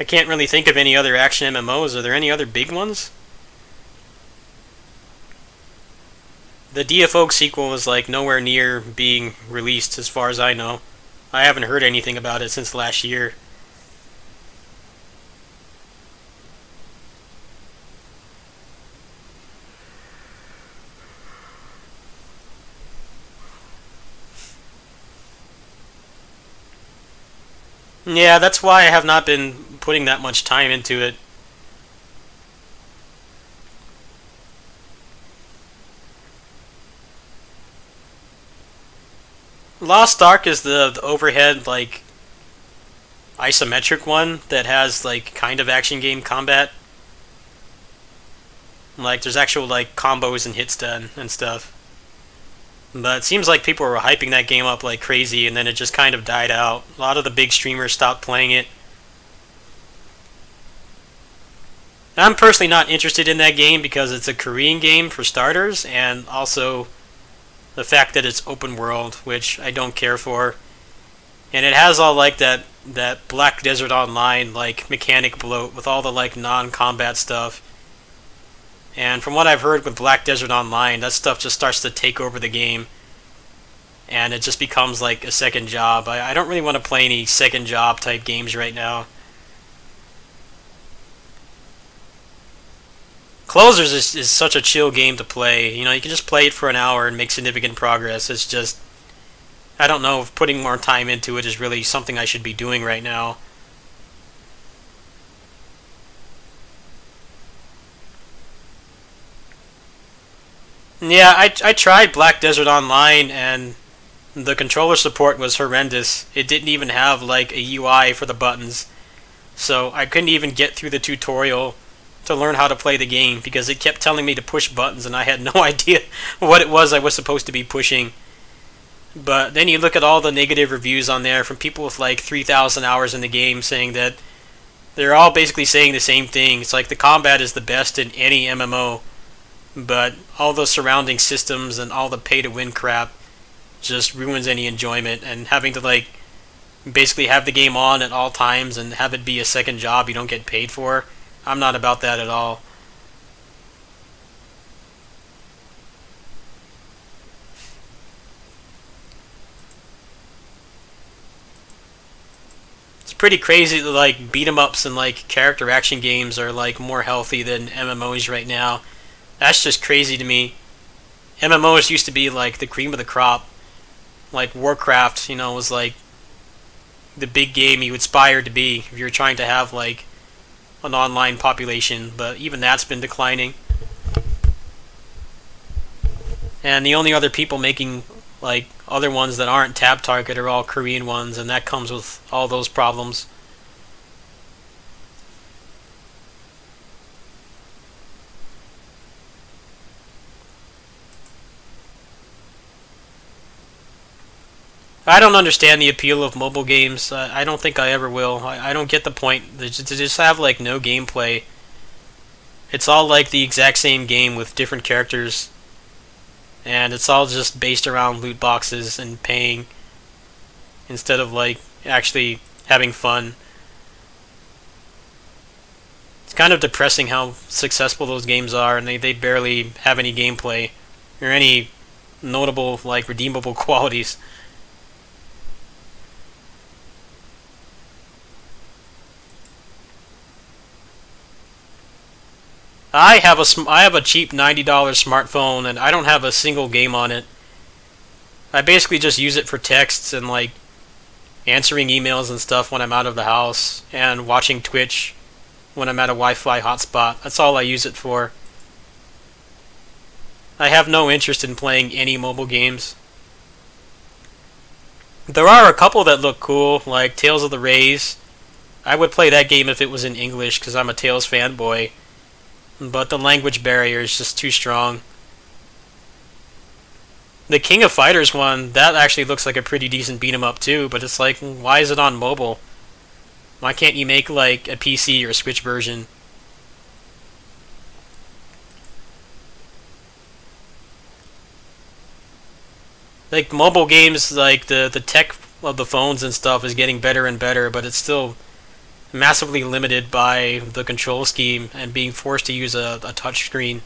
I can't really think of any other action MMOs. Are there any other big ones? The DFO sequel is like nowhere near being released as far as I know. I haven't heard anything about it since last year. Yeah, that's why I have not been putting that much time into it. Lost Ark is the overhead, like, isometric one that has, like, kind of action game combat. Like, there's actual, like, combos and hits done and stuff. But it seems like people were hyping that game up like crazy, and then it just kind of died out. A lot of the big streamers stopped playing it. I'm personally not interested in that game because it's a Korean game for starters, and also the fact that it's open world, which I don't care for. And it has all like that Black Desert Online like mechanic bloat with all the like non-combat stuff. And from what I've heard with Black Desert Online, that stuff just starts to take over the game. And it just becomes like a second job. I don't really want to play any second job type games right now. Closers is such a chill game to play. You know, you can just play it for an hour and make significant progress. It's just, I don't know if putting more time into it is really something I should be doing right now. Yeah, I tried Black Desert Online, and the controller support was horrendous. It didn't even have like a UI for the buttons, so I couldn't even get through the tutorial to learn how to play the game because it kept telling me to push buttons and I had no idea what it was I was supposed to be pushing. But then you look at all the negative reviews on there from people with like 3,000 hours in the game saying that they're all basically saying the same thing. It's like the combat is the best in any MMO. But all the surrounding systems and all the pay-to-win crap just ruins any enjoyment, and having to like basically have the game on at all times and have it be a second job you don't get paid for, I'm not about that at all. It's pretty crazy that like beat 'em ups and like character action games are like more healthy than MMOs right now. That's just crazy to me. MMOs used to be like the cream of the crop. Like Warcraft, you know, was like the big game you aspired to be if you were trying to have like an online population, but even that's been declining. And the only other people making like other ones that aren't Tab Target are all Korean ones, and that comes with all those problems. I don't understand the appeal of mobile games. I don't think I ever will. I don't get the point. To just have, like, no gameplay. It's all, like, the exact same game with different characters. And it's all just based around loot boxes and paying. Instead of, like, actually having fun. It's kind of depressing how successful those games are, and they barely have any gameplay. Or any notable, like, redeemable qualities. I have a cheap $90 smartphone, and I don't have a single game on it. I basically just use it for texts and, like, answering emails and stuff when I'm out of the house, and watching Twitch when I'm at a Wi-Fi hotspot. That's all I use it for. I have no interest in playing any mobile games. There are a couple that look cool, like Tales of the Rays. I would play that game if it was in English, because I'm a Tales fanboy. But the language barrier is just too strong. The King of Fighters one, that actually looks like a pretty decent beat 'em up too, but it's like, why is it on mobile? Why can't you make, like, a PC or Switch version? Like, mobile games, like, the tech of the phones and stuff is getting better and better, but it's still massively limited by the control scheme and being forced to use a touch screen.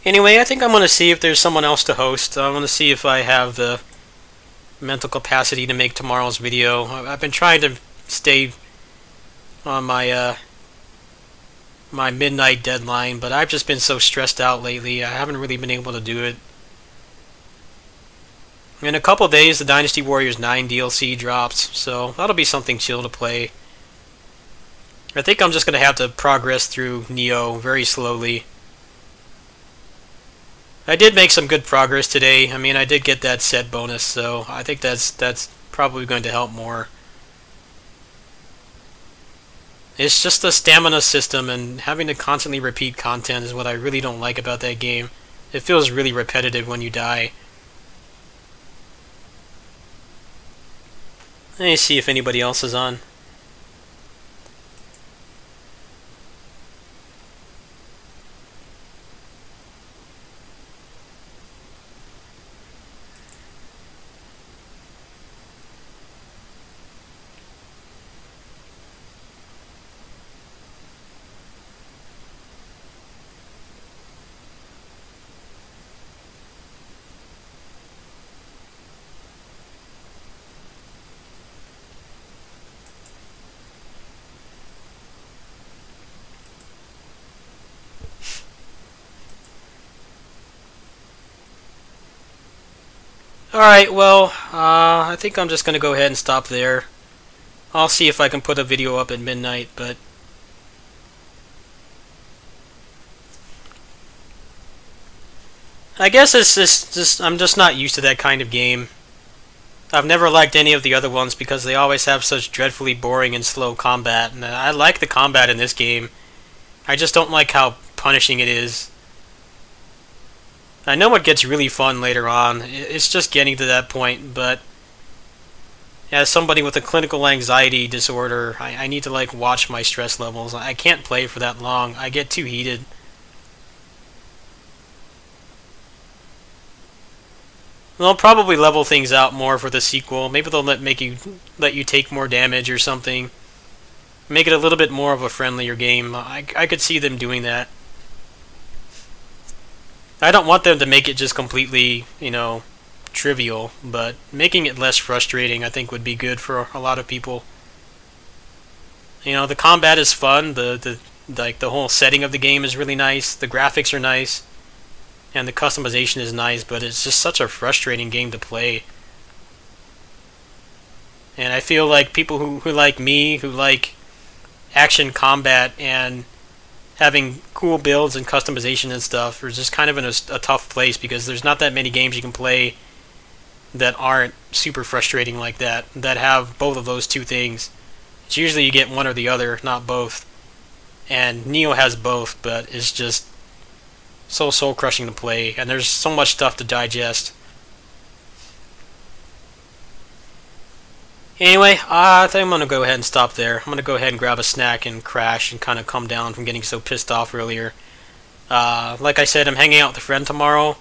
Anyway, I think I'm going to see if there's someone else to host. I'm going to see if I have the mental capacity to make tomorrow's video. I've been trying to stay on my my midnight deadline, but I've just been so stressed out lately. I haven't really been able to do it. In a couple days, the Dynasty Warriors 9 DLC drops, so that'll be something chill to play. I think I'm just going to have to progress through Neo very slowly. I did make some good progress today. I mean, I did get that set bonus, so I think that's probably going to help more. It's just the stamina system, and having to constantly repeat content is what I really don't like about that game. It feels really repetitive when you die. Let me see if anybody else is on. Alright, well, I think I'm just going to go ahead and stop there. I'll see if I can put a video up at midnight, but I guess it's just I'm just not used to that kind of game. I've never liked any of the other ones because they always have such dreadfully boring and slow combat, and I like the combat in this game. I just don't like how punishing it is. I know it gets really fun later on. It's just getting to that point, but as somebody with a clinical anxiety disorder, I need to, like, watch my stress levels. I can't play for that long. I get too heated. They'll probably level things out more for the sequel. Maybe they'll let you take more damage or something. Make it a little bit more of a friendlier game. I could see them doing that. I don't want them to make it just completely, you know, trivial, but making it less frustrating I think would be good for a lot of people. You know, the combat is fun, the whole setting of the game is really nice, the graphics are nice, and the customization is nice, but it's just such a frustrating game to play. And I feel like people who like me, who like action combat and having cool builds and customization and stuff, are just kind of in a tough place, because there's not that many games you can play that aren't super frustrating like that, that have both of those two things. It's usually you get one or the other, not both. And Neo has both, but it's just so soul-crushing to play, and there's so much stuff to digest. Anyway, I think I'm going to go ahead and stop there. I'm going to go ahead and grab a snack and crash and kind of come down from getting so pissed off earlier. Like I said, I'm hanging out with a friend tomorrow,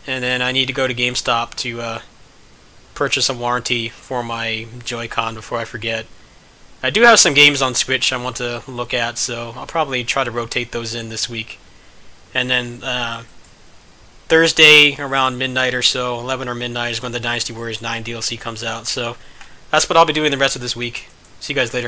and then I need to go to GameStop to purchase a warranty for my Joy-Con before I forget. I do have some games on Switch I want to look at, so I'll probably try to rotate those in this week. And then Thursday around midnight or so, 11 or midnight, is when the Dynasty Warriors 9 DLC comes out. So that's what I'll be doing the rest of this week. See you guys later.